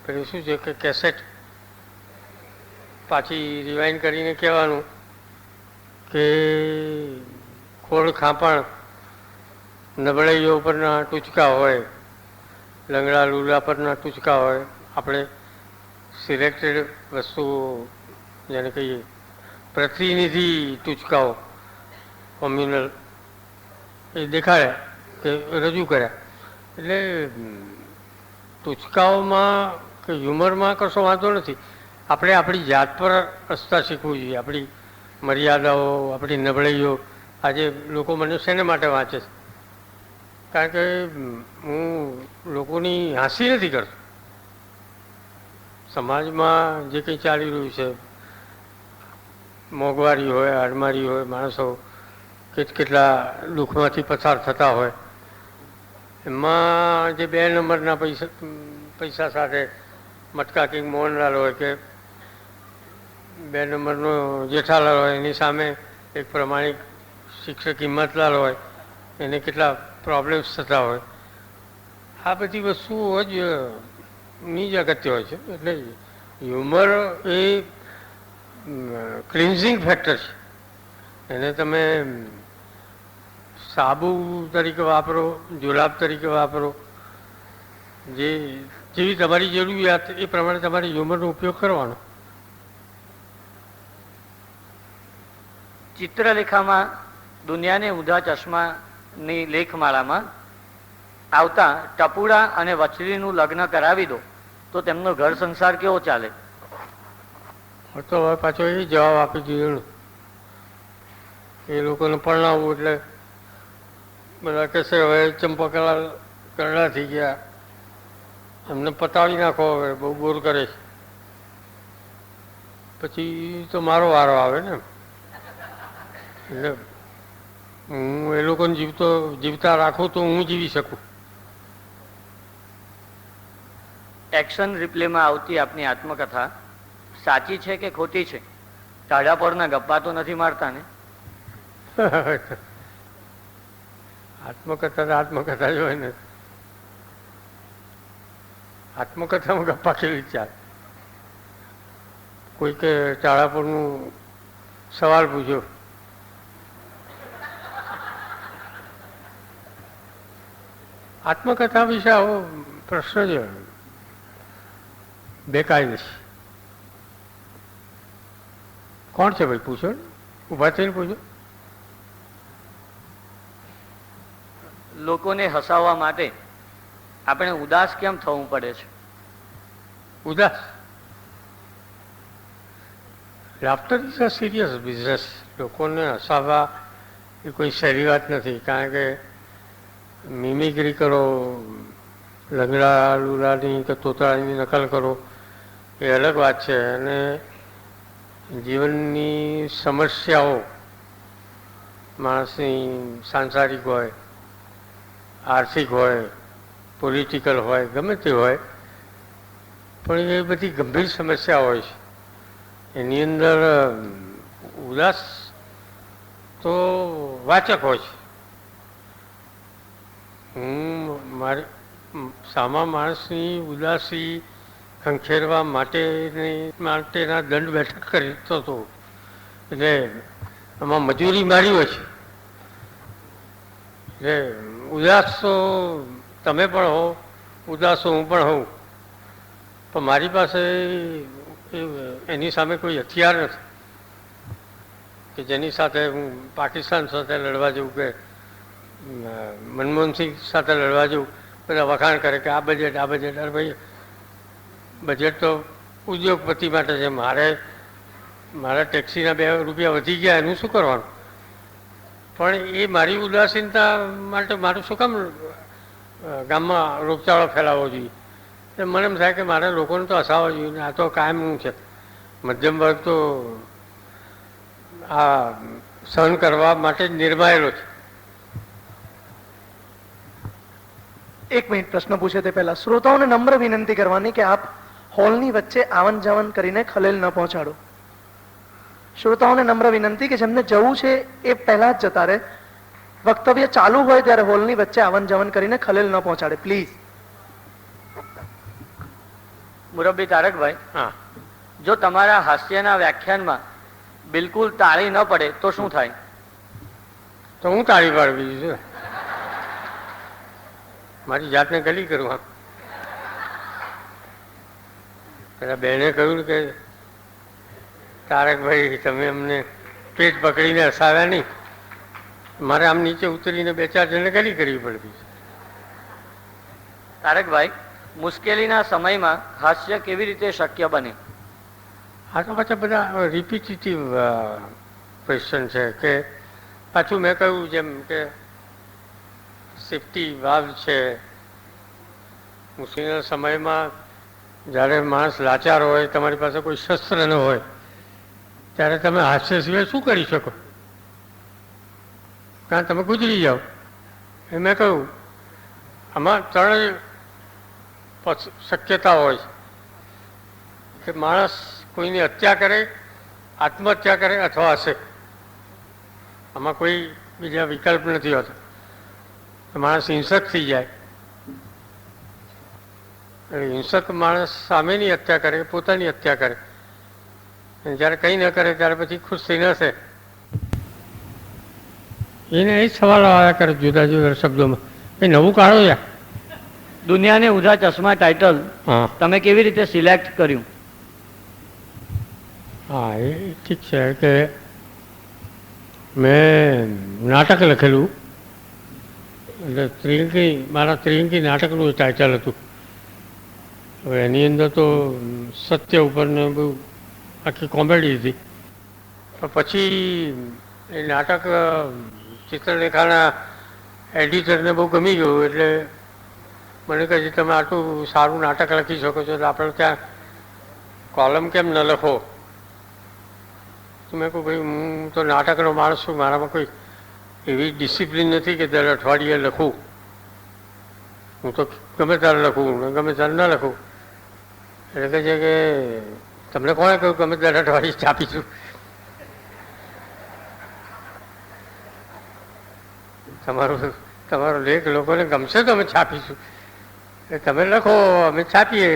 પેલું શું છે કે કેસેટ પાછી રિવાઇન્ડ કરીને કહેવાનું કે ખોળ ખાંપણ નબળાઈઓ પરના ટૂચકા હોય, લંગડા લૂલા પરના ટૂચકા હોય. આપણે સિલેક્ટેડ વસ્તુઓ, જેને કહીએ પ્રતિનિધિ ટૂચકાઓ, કોમ્યુનલ, એ દેખાડ્યા કે રજૂ કર્યા. એટલે ટૂચકાઓમાં કે હ્યુમરમાં કશો વાંધો નથી. આપણે આપણી જાત પર હસતા શીખવું જોઈએ. આપણી મર્યાદાઓ, આપણી નબળાઈઓ. આજે લોકો મને શેને માટે વાંચે છે? કારણ કે હું લોકોની હાંસી નથી કરતો. સમાજમાં જે કંઈ ચાલી રહ્યું છે, મોંઘવારી હોય, હાડમારી હોય, માણસો કેટલા દુઃખમાંથી પસાર થતા હોય, એમાં જે 2 નંબરના પૈસા સાથે મટકા કિંગ મોહનલાલ હોય કે 2 નંબરનો જેઠાલાલ હોય, એની સામે એક પ્રમાણિક શિક્ષક હિંમતલાલ હોય, એને કેટલા પ્રોબ્લેમ્સ થતા હોય. આ બધી વસ્તુઓ જ ની જ અગત્ય હોય છે. એટલે હ્યુમર એ ક્લિન્ઝિંગ ફેક્ટર છે. એને તમે સાબુ તરીકે વાપરો, જુલાબ તરીકે વાપરો, જેવી તમારી જરૂરિયાત એ પ્રમાણે તમારે હ્યુમરનો ઉપયોગ કરવાનો. ચિત્રલેખામાં દુનિયાને ઊંધા ચશ્માની લેખમાળામાં આવતા ટપુડા અને વછલીનું લગ્ન કરાવી દો તો તેમનો ઘર સંસાર કેવો ચાલે? તો હવે પાછો એ જવાબ આપી દીધો. એ લોકોને પરણાવવું એટલે બધા કહેશે હવે ચંપકલા કરડા થઈ ગયા, એમને પતાવી નાખો, હવે બહુ બોર કરે છે. પછી તો મારો વારો આવે ને. એટલે હું એ લોકોને જીવતા રાખું તો હું જીવી શકું. એક્શન રિપ્લેમાં આવતી આપની આત્મકથા સાચી છે કે ખોટી છે? ટાઢા પરના ગપ્પા તો નથી મારતા ને? આત્મકથા જ હોય ને. આત્મકથામાં ગપ્પા કેવી ચાલે? કોઈ કે ટાળાપુરનું સવાલ પૂછ્યો, આત્મકથા વિશે આવો પ્રશ્ન જ બેકાય નથી. કોણ છે ભાઈ? પૂછો, ઊભા થઈને પૂછો. લોકોને હસાવવા માટે આપણે ઉદાસ કેમ થવું પડે છે? ઉદાસ? Laughter is a serious business. લોકોને હસાવવા એ કોઈ સહેલી વાત નથી. કારણ કે મિમિક્રી કરો, લંગડા લુલાની કે તોતરાની નકલ કરો એ અલગ વાત છે. અને જીવનની સમસ્યાઓ માણસની સાંસારિક હોય, આર્થિક હોય, પોલિટિકલ હોય, ગમે તે હોય, પણ એ બધી ગંભીર સમસ્યા હોય છે. એની અંદર ઉદાસ તો વાચક હોય છે. હું સામા માણસની ઉદાસી ખંખેરવા માટેના દંડ બેઠક કરતો હતો. એટલે આમાં મજૂરી મારી હોય છે. એટલે ઉદાસ તો તમે પણ હો, ઉદાસ હું પણ હોઉં, પણ મારી પાસે એની સામે કોઈ હથિયાર નથી કે જેની સાથે હું પાકિસ્તાન સાથે લડવા જઉં કે મનમોહનસિંહ સાથે લડવા જઉં. બધા વખાણ કરે કે આ બજેટ, આ બજેટ. અરે ભાઈ, બજેટ તો ઉદ્યોગપતિ માટે છે. મારા ટેક્સીના 2 રૂપિયા વધી ગયા, એનું શું કરવાનું? પણ એ મારી ઉદાસીનતા માટે મારું શું કામ ગામમાં રોગચાળો ફેલાવવો જોઈએ? એટલે મને એમ થાય કે મારે લોકોને તો હસાવવા જોઈએ. આ તો કાયમનું છે. મધ્યમ વર્ગ તો આ સહન કરવા માટે જ નિર્માયેલો છે. 1 મિનિટ પ્રશ્ન પૂછે તે પહેલા શ્રોતાઓને નમ્ર વિનંતી કરવાની કે આપ હોલની વચ્ચે આવન જાવન કરીને ખલેલ ન પહોંચાડો. શ્રોતાઓને નમ્ર વિનંતી કે જેમને જવું છે એ પહેલા જ જતા રહે. વક્તવ્ય ચાલુ હોય ત્યારે હોલની વચ્ચે આવન જાવન કરીને ખલેલ ન પહોંચાડે, પ્લીઝ. મુરબ્બી તારકભાઈ, હા, જો તમારા હાસ્યના વ્યાખ્યાનમાં બિલકુલ તાળી ન પડે તો શું થાય? તો હું તાળી પાડવી છું. મારી જાતને ગલી કરું. પેલા બેને કહ્યું કે તારકભાઈ તમે અમને પેટ પકડીને હસાવ્યા નહીં, મારે આમ નીચે ઉતરીને 2-4 જણને ગાલી કરવી પડતી છે. તારકભાઈ, મુશ્કેલીના સમયમાં હાસ્ય કેવી રીતે શક્ય બને? આ તો પાછા બધા રિપીટેટિવ ક્વેશ્ચન છે કે પાછું મેં કહ્યું જેમ કે સેફટી વાલ્વ છે. મુશ્કેલીના સમયમાં જ્યારે માણસ લાચાર હોય, તમારી પાસે કોઈ શસ્ત્ર ન હોય, ત્યારે તમે હાસ્ય સિવાય શું કરી શકો? કારણ તમે ગુજરી જાઓ. એ મેં કહ્યું આમાં 3 શક્યતા હોય છે કે માણસ કોઈની હત્યા કરે, આત્મહત્યા કરે અથવા હશે. આમાં કોઈ બીજા વિકલ્પ નથી હોતો. માણસ હિંસક થઈ જાય. હિંસક માણસ સામેની હત્યા કરે, પોતાની હત્યા કરે. જ્યારે કંઈ ન કરે ત્યારે પછી ખુશ થઈ ન હશે. એને એ સવાલો આવ્યા કરે જુદા જુદા શબ્દોમાં. કંઈ નવું કાઢો યાર. દુનિયાને ઊંધા ચશ્મા ટાઇટલ હા તમે કેવી રીતે સિલેક્ટ કર્યું? હા, એ ઠીક છે કે મેં નાટક લખેલું, એટલે મારા ત્રિંકી નાટકનું ટાઇટલ હતું. હવે એની અંદર તો સત્ય ઉપરને બહુ આખી કોમેડી હતી. પણ પછી એ નાટક ચિત્રલેખાના એડિટરને બહુ ગમી ગયું. એટલે મને કહે છે તમે આટલું સારું નાટક લખી શકો છો, એટલે આપણે ત્યાં કોલમ કેમ ન લખો? તો મેં કહું ભાઈ હું તો નાટકનો માણસ છું, મારામાં કોઈ એવી ડિસિપ્લિન નથી કે દર અઠવાડિયે લખું. હું તો ગમે ત્યારે લખું, ગમે ત્યારે ન લખું. એટલે કહે છે કે તમને કોણે કહ્યું ગમે દર અઠવાડિયે છાપીશું? તમારો લેખ લોકોને ગમશે તો અમે છાપીશું. તમે લખો, અમે છાપીએ,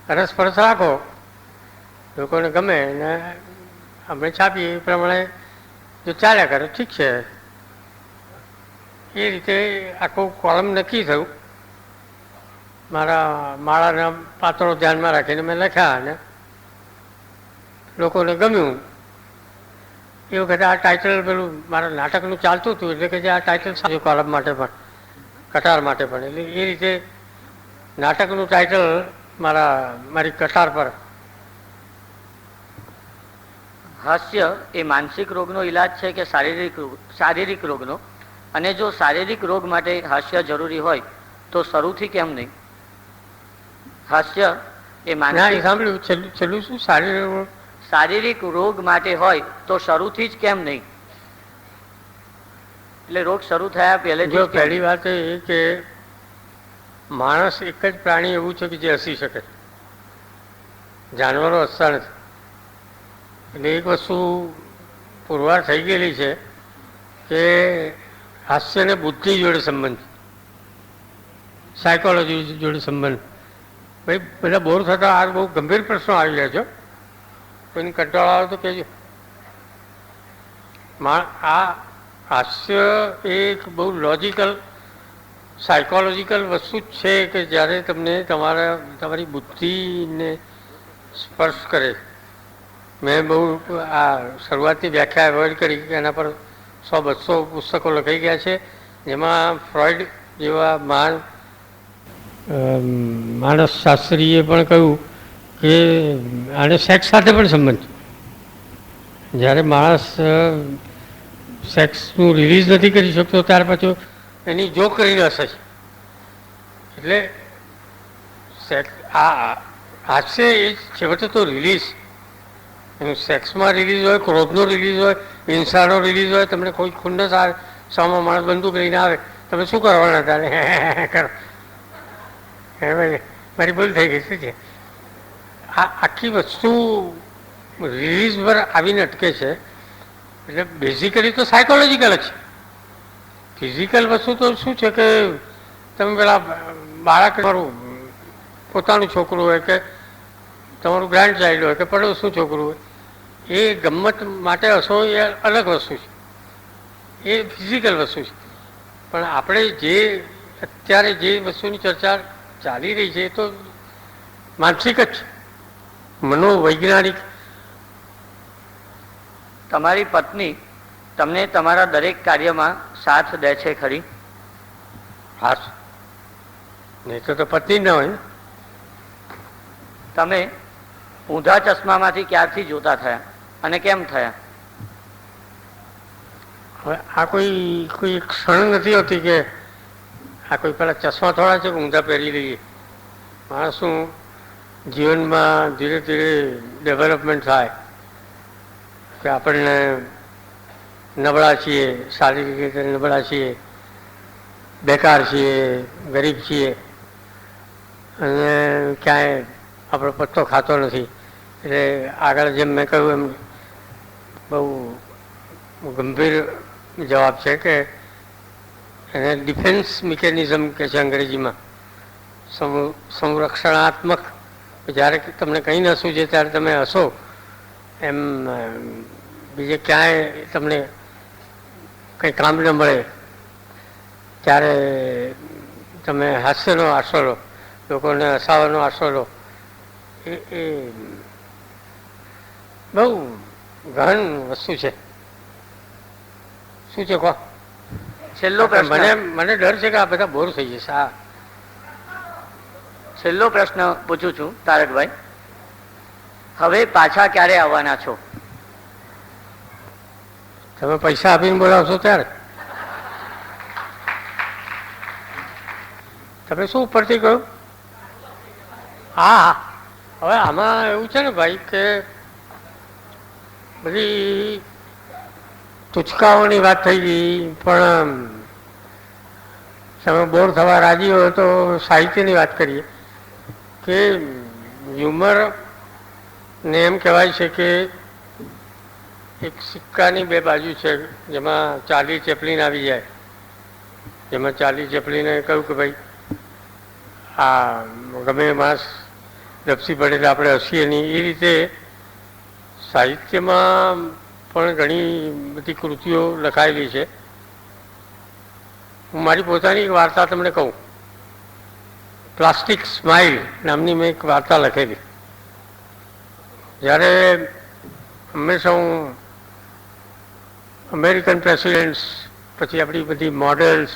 અરસપરસ રાખો, લોકોને ગમે ને અમે છાપીએ. એ પ્રમાણે જો ચાલ્યા કરે ઠીક છે. એ રીતે આખું કોલમ નક્કી થયું. મારા માળાના પાત્રો ધ્યાનમાં રાખીને મેં લખ્યા અને લોકોને ગમ્યું. એ વખતે આ ટાઇટલ પેલું મારા નાટકનું ચાલતું હતું, એટલે કે જે આ ટાઇટલ સારું કોલમ માટે પણ, કટાર માટે પણ. એટલે એ રીતે નાટકનું ટાઇટલ મારી કટાર પર. હાસ્ય એ માનસિક રોગનો ઈલાજ છે કે શારીરિક રોગનો? અને જો શારીરિક રોગ માટે હાસ્ય જરૂરી હોય તો શરૂથી કેમ નહીં? હાસ્ય એ માનસિક સાંભળ્યું છેલ્લું શું? શારીરિક રોગ માટે હોય તો શરૂથી જ કેમ નહીં? એટલે રોગ શરૂ થયા પહેલેથી પહેલી વાત એ કે માણસ એક જ પ્રાણી એવું છે કે જે હસી શકે. જાનવરો હસતા નથી. એટલે એક વસ્તુ પુરવાર થઈ ગયેલી છે કે હાસ્યને બુદ્ધિ જોડે સંબંધ, સાયકોલોજી જોડે સંબંધ. ભાઈ બધા બોર થતા આ બહુ ગંભીર પ્રશ્નો આવી રહ્યા છો. કોઈને કંટાળો આવે તો કહેજો. આ હાસ્ય એક બહુ લોજિકલ સાયકોલોજીકલ વસ્તુ જ છે કે જ્યારે તમને તમારી બુદ્ધિને સ્પર્શ કરે. મેં બહુ આ શરૂઆતની વ્યાખ્યા એવોઇડ કરી કે એના પર 100-200 પુસ્તકો લખાઈ ગયા છે, જેમાં ફ્રોઈડ જેવા માનસ શાસ્ત્રીએ પણ કહ્યું કે આને સેક્સ સાથે પણ સંબંધ. જ્યારે માણસ સેક્સનું રિલીઝ નથી કરી શકતો ત્યાર પછી એની જોક કરીને હશે છે. એટલે હાસ્ય એ છેવટે તો રિલીઝ, એનું સેક્સમાં રિલીઝ હોય, ક્રોધનો રિલીઝ હોય, હિંસાનો રિલીઝ હોય. તમને કોઈ ખુન્નસ આવે, સામા માણસ બંદૂક લઈને આવે, તમે શું કરવાના તારે? કરો મારી ભૂલ થઈ ગઈ શું છે? આ આખી વસ્તુ રિલીઝ પર આવીને અટકે છે. એટલે બેઝિકલી તો સાયકોલોજીકલ જ છે. ફિઝિકલ વસ્તુ તો શું છે કે તમે પેલા બાળક, તમારું પોતાનું છોકરું હોય કે તમારું ગ્રાન્ડ ચાઇલ્ડ હોય કે પડોશનું છોકરું હોય, એ ગમ્મત માટે હસો એ અલગ વસ્તુ છે, એ ફિઝિકલ વસ્તુ છે. પણ આપણે અત્યારે જે વસ્તુની ચર્ચા ચાલી રહી છે એ તો માનસિક જ છે, મનોવૈજ્ઞાનિક. તમારી પત્ની તમને તમારા દરેક કાર્યમાં સાથ દે છે ખરી? હા, નહીં તો પત્ની ના હોય ને. તમે ઊંધા ચશ્મામાંથી ક્યારથી જોતા થયા અને કેમ થયા? હવે આ કોઈ ક્ષણ નથી હોતી કે આ કોઈ પેલા ચશ્મા થોડા છે કે ઊંધા પહેરી લઈએ. માણસનું જીવનમાં ધીરે ધીરે ડેવલપમેન્ટ થાય કે આપણને નબળા છીએ, શારીરિક રીતે નબળા છીએ, બેકાર છીએ, ગરીબ છીએ અને ક્યાંય આપણો પત્તો ખાતો નથી. એટલે આગળ જેમ મેં કહ્યું એમ બહુ ગંભીર જવાબ છે કે એને ડિફેન્સ મિકેનિઝમ કે છે અંગ્રેજીમાં, સંરક્ષણાત્મક. જ્યારે તમને કંઈ ન સૂજે ત્યારે તમે હશો, એમ બીજે ક્યાંય તમને કંઈ કામ ન મળે ત્યારે તમે હાસ્યનો આશરો લો, લોકોને હસાવાનો આશરો લો. એ બહુ ગહન વસ્તુ છે. શું છે કહો? છેલ્લો પ્રશ્ન મને ડર છે કે આ બધા બોર થઈ જશે. હા, છેલ્લો પ્રશ્ન પૂછું છું તારકભાઈ. હવે પાછા ક્યારે આવવાના છો? તમે પૈસા આપીને બોલાવશો ત્યારે. તમે શું ઉપરથી કહ્યું? હા, હવે આમાં એવું છે ને ભાઈ કે બધી તુચકાઓની વાત થઈ ગઈ, પણ તમે બોર થવા રાજી હોય તો સાહિત્યની વાત કરીએ કે હ્યુમર ને એમ કહેવાય છે કે એક સિક્કાની બે બાજુ છે, જેમાં ચાર્લી ચેપ્લિન આવી જાય. જેમાં ચાર્લી ચેપ્લિને કહ્યું કે ભાઈ આ ગમે માણસ દપસી પડે એટલે આપણે હસીએ નહીં. એ રીતે સાહિત્યમાં પણ ઘણી બધી કૃતિઓ લખાયેલી છે. હું મારી પોતાની એક વાર્તા તમને કહું. પ્લાસ્ટિક સ્માઇલ નામની મેં એક વાર્તા લખેલી. જ્યારે હંમેશા હું અમેરિકન પ્રેસિડેન્ટ્સ, પછી આપણી બધી મોડેલ્સ,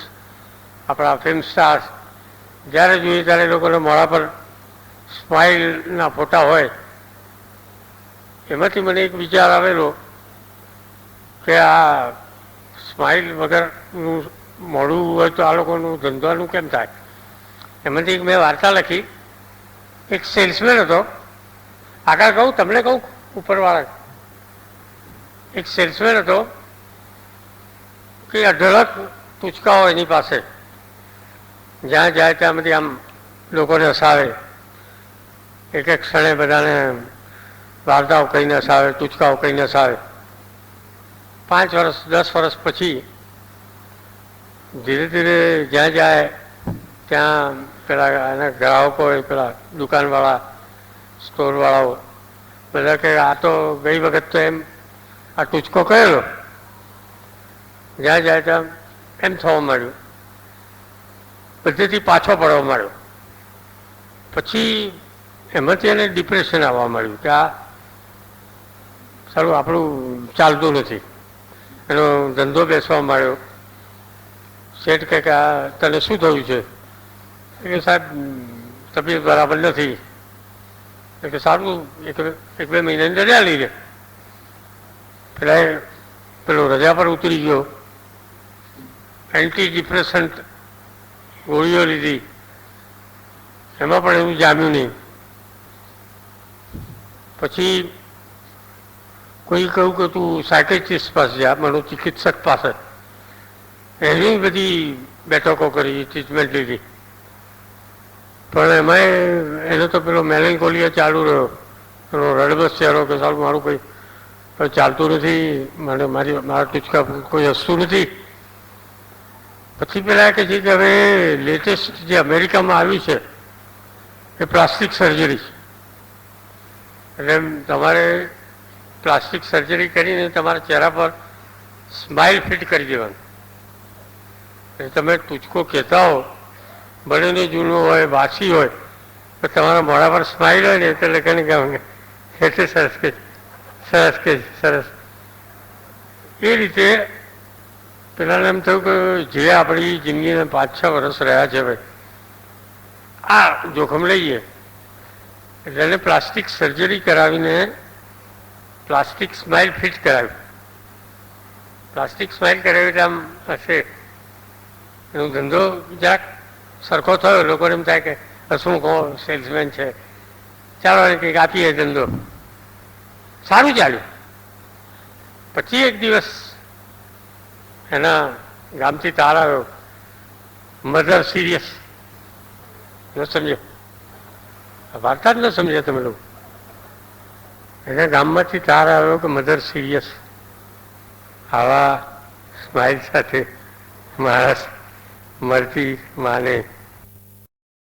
આપણા ફિલ્મ સ્ટાર્સ, જ્યારે જોઈએ ત્યારે લોકોના મોઢા પર સ્માઇલના ફોટા હોય. એમાંથી મને એક વિચાર આવેલો કે આ સ્માઇલ વગરનું મોડું હોય તો આ લોકોનું ધંધાનું કેમ થાય. એમાંથી એક મેં વાર્તા લખી. એક સેલ્સમેન હતો. આગળ કહું તમને કહું ઉપરવાળા. એક સેલ્સમેન હતો કે અઢળક તુચકાઓ એની પાસે. જ્યાં જાય ત્યાં બધી આમ લોકોને હસાવે, એક એક ક્ષણે બધાને વાર્તાઓ કહીને હસાવે, તુચકાઓ કહીને હસાવે. 5 વર્ષ 10 વર્ષ પછી ધીરે ધીરે જ્યાં જાય ત્યાં પેલા એના ગ્રાહકો હોય, પેલા દુકાનવાળા, સ્ટોરવાળાઓ બધા કે આ તો ગઈ વખત તો એમ આ ટૂચકો કરેલો. જ્યાં જાય ત્યાં એમ થવા માંડ્યું, બધેથી પાછો પડવા માંડ્યો. પછી એમાંથી એને ડિપ્રેશન આવવા માંડ્યું કે આ સારું આપણું ચાલતું નથી. એનો ધંધો બેસવા માંડ્યો. શેઠ કહે કે આ તને શું થયું છે? કે સાહેબ તબિયત બરાબર નથી. કે સારું એક બે મહિનાની રજા લઈ લે. પેલો રજા પર ઉતરી ગયો, એન્ટી ડિપ્રેસન્ટ ગોળીઓ લીધી, એમાં પણ એવું જામ્યું નહીં. પછી કોઈ કહ્યું કે તું સાયકેટ્રિસ્ટ પાસે જા, મનોચિકિત્સક પાસે. એની બધી બેઠકો કરી, ટ્રીટમેન્ટ લીધી, પણ એમાંય એનો તો પેલો મેલેન્કોલિયા ચાલુ રહ્યો. એનો રડબસ ચહેરો કે સારું મારું કંઈ ચાલતું નથી, મારા ટૂચકા કોઈ હસતું નથી. પછી પેલા કે છે કે હવે લેટેસ્ટ જે અમેરિકામાં આવ્યું છે એ પ્લાસ્ટિક સર્જરી. એટલે તમારે પ્લાસ્ટિક સર્જરી કરીને તમારા ચહેરા પર સ્માઇલ ફિટ કરી દેવાનું. એટલે તમે ટૂચકો કહેતા હો, ભલે ને જૂનો હોય, વાસી હોય, તો તમારા મોઢા પર સ્માઇલ હોય ને એટલે લખીને કહે એટલે સરસ કે સરસ કે સરસ. એ રીતે પેલાને એમ થયું કે જે આપણી જિંદગીને 5-6 વર્ષ રહ્યા છે ભાઈ, આ જોખમ લઈએ. એટલે એને પ્લાસ્ટિક સર્જરી કરાવીને પ્લાસ્ટિક સ્માઇલ ફિટ કરાવી. પ્લાસ્ટિક સ્માઇલ કરાવી એટલે આમ હશે એનો ધંધો જરાક સરખો થયો. લોકોને એમ થાય કે શું કહો સેલ્સમેન છે, ચાલો એને કંઈક આપીએ ધંધો. સારું ચાલ્યું. પછી એક દિવસ એના ગામથી તાર આવ્યો, મધર સિરિયસ. ન સમજો, વાર્તા જ ન સમજ્યા તમે લોકો. એના ગામમાંથી તાર આવ્યો કે મધર સિરિયસ. આવા સ્માઇલ સાથે માણસ મરતી માને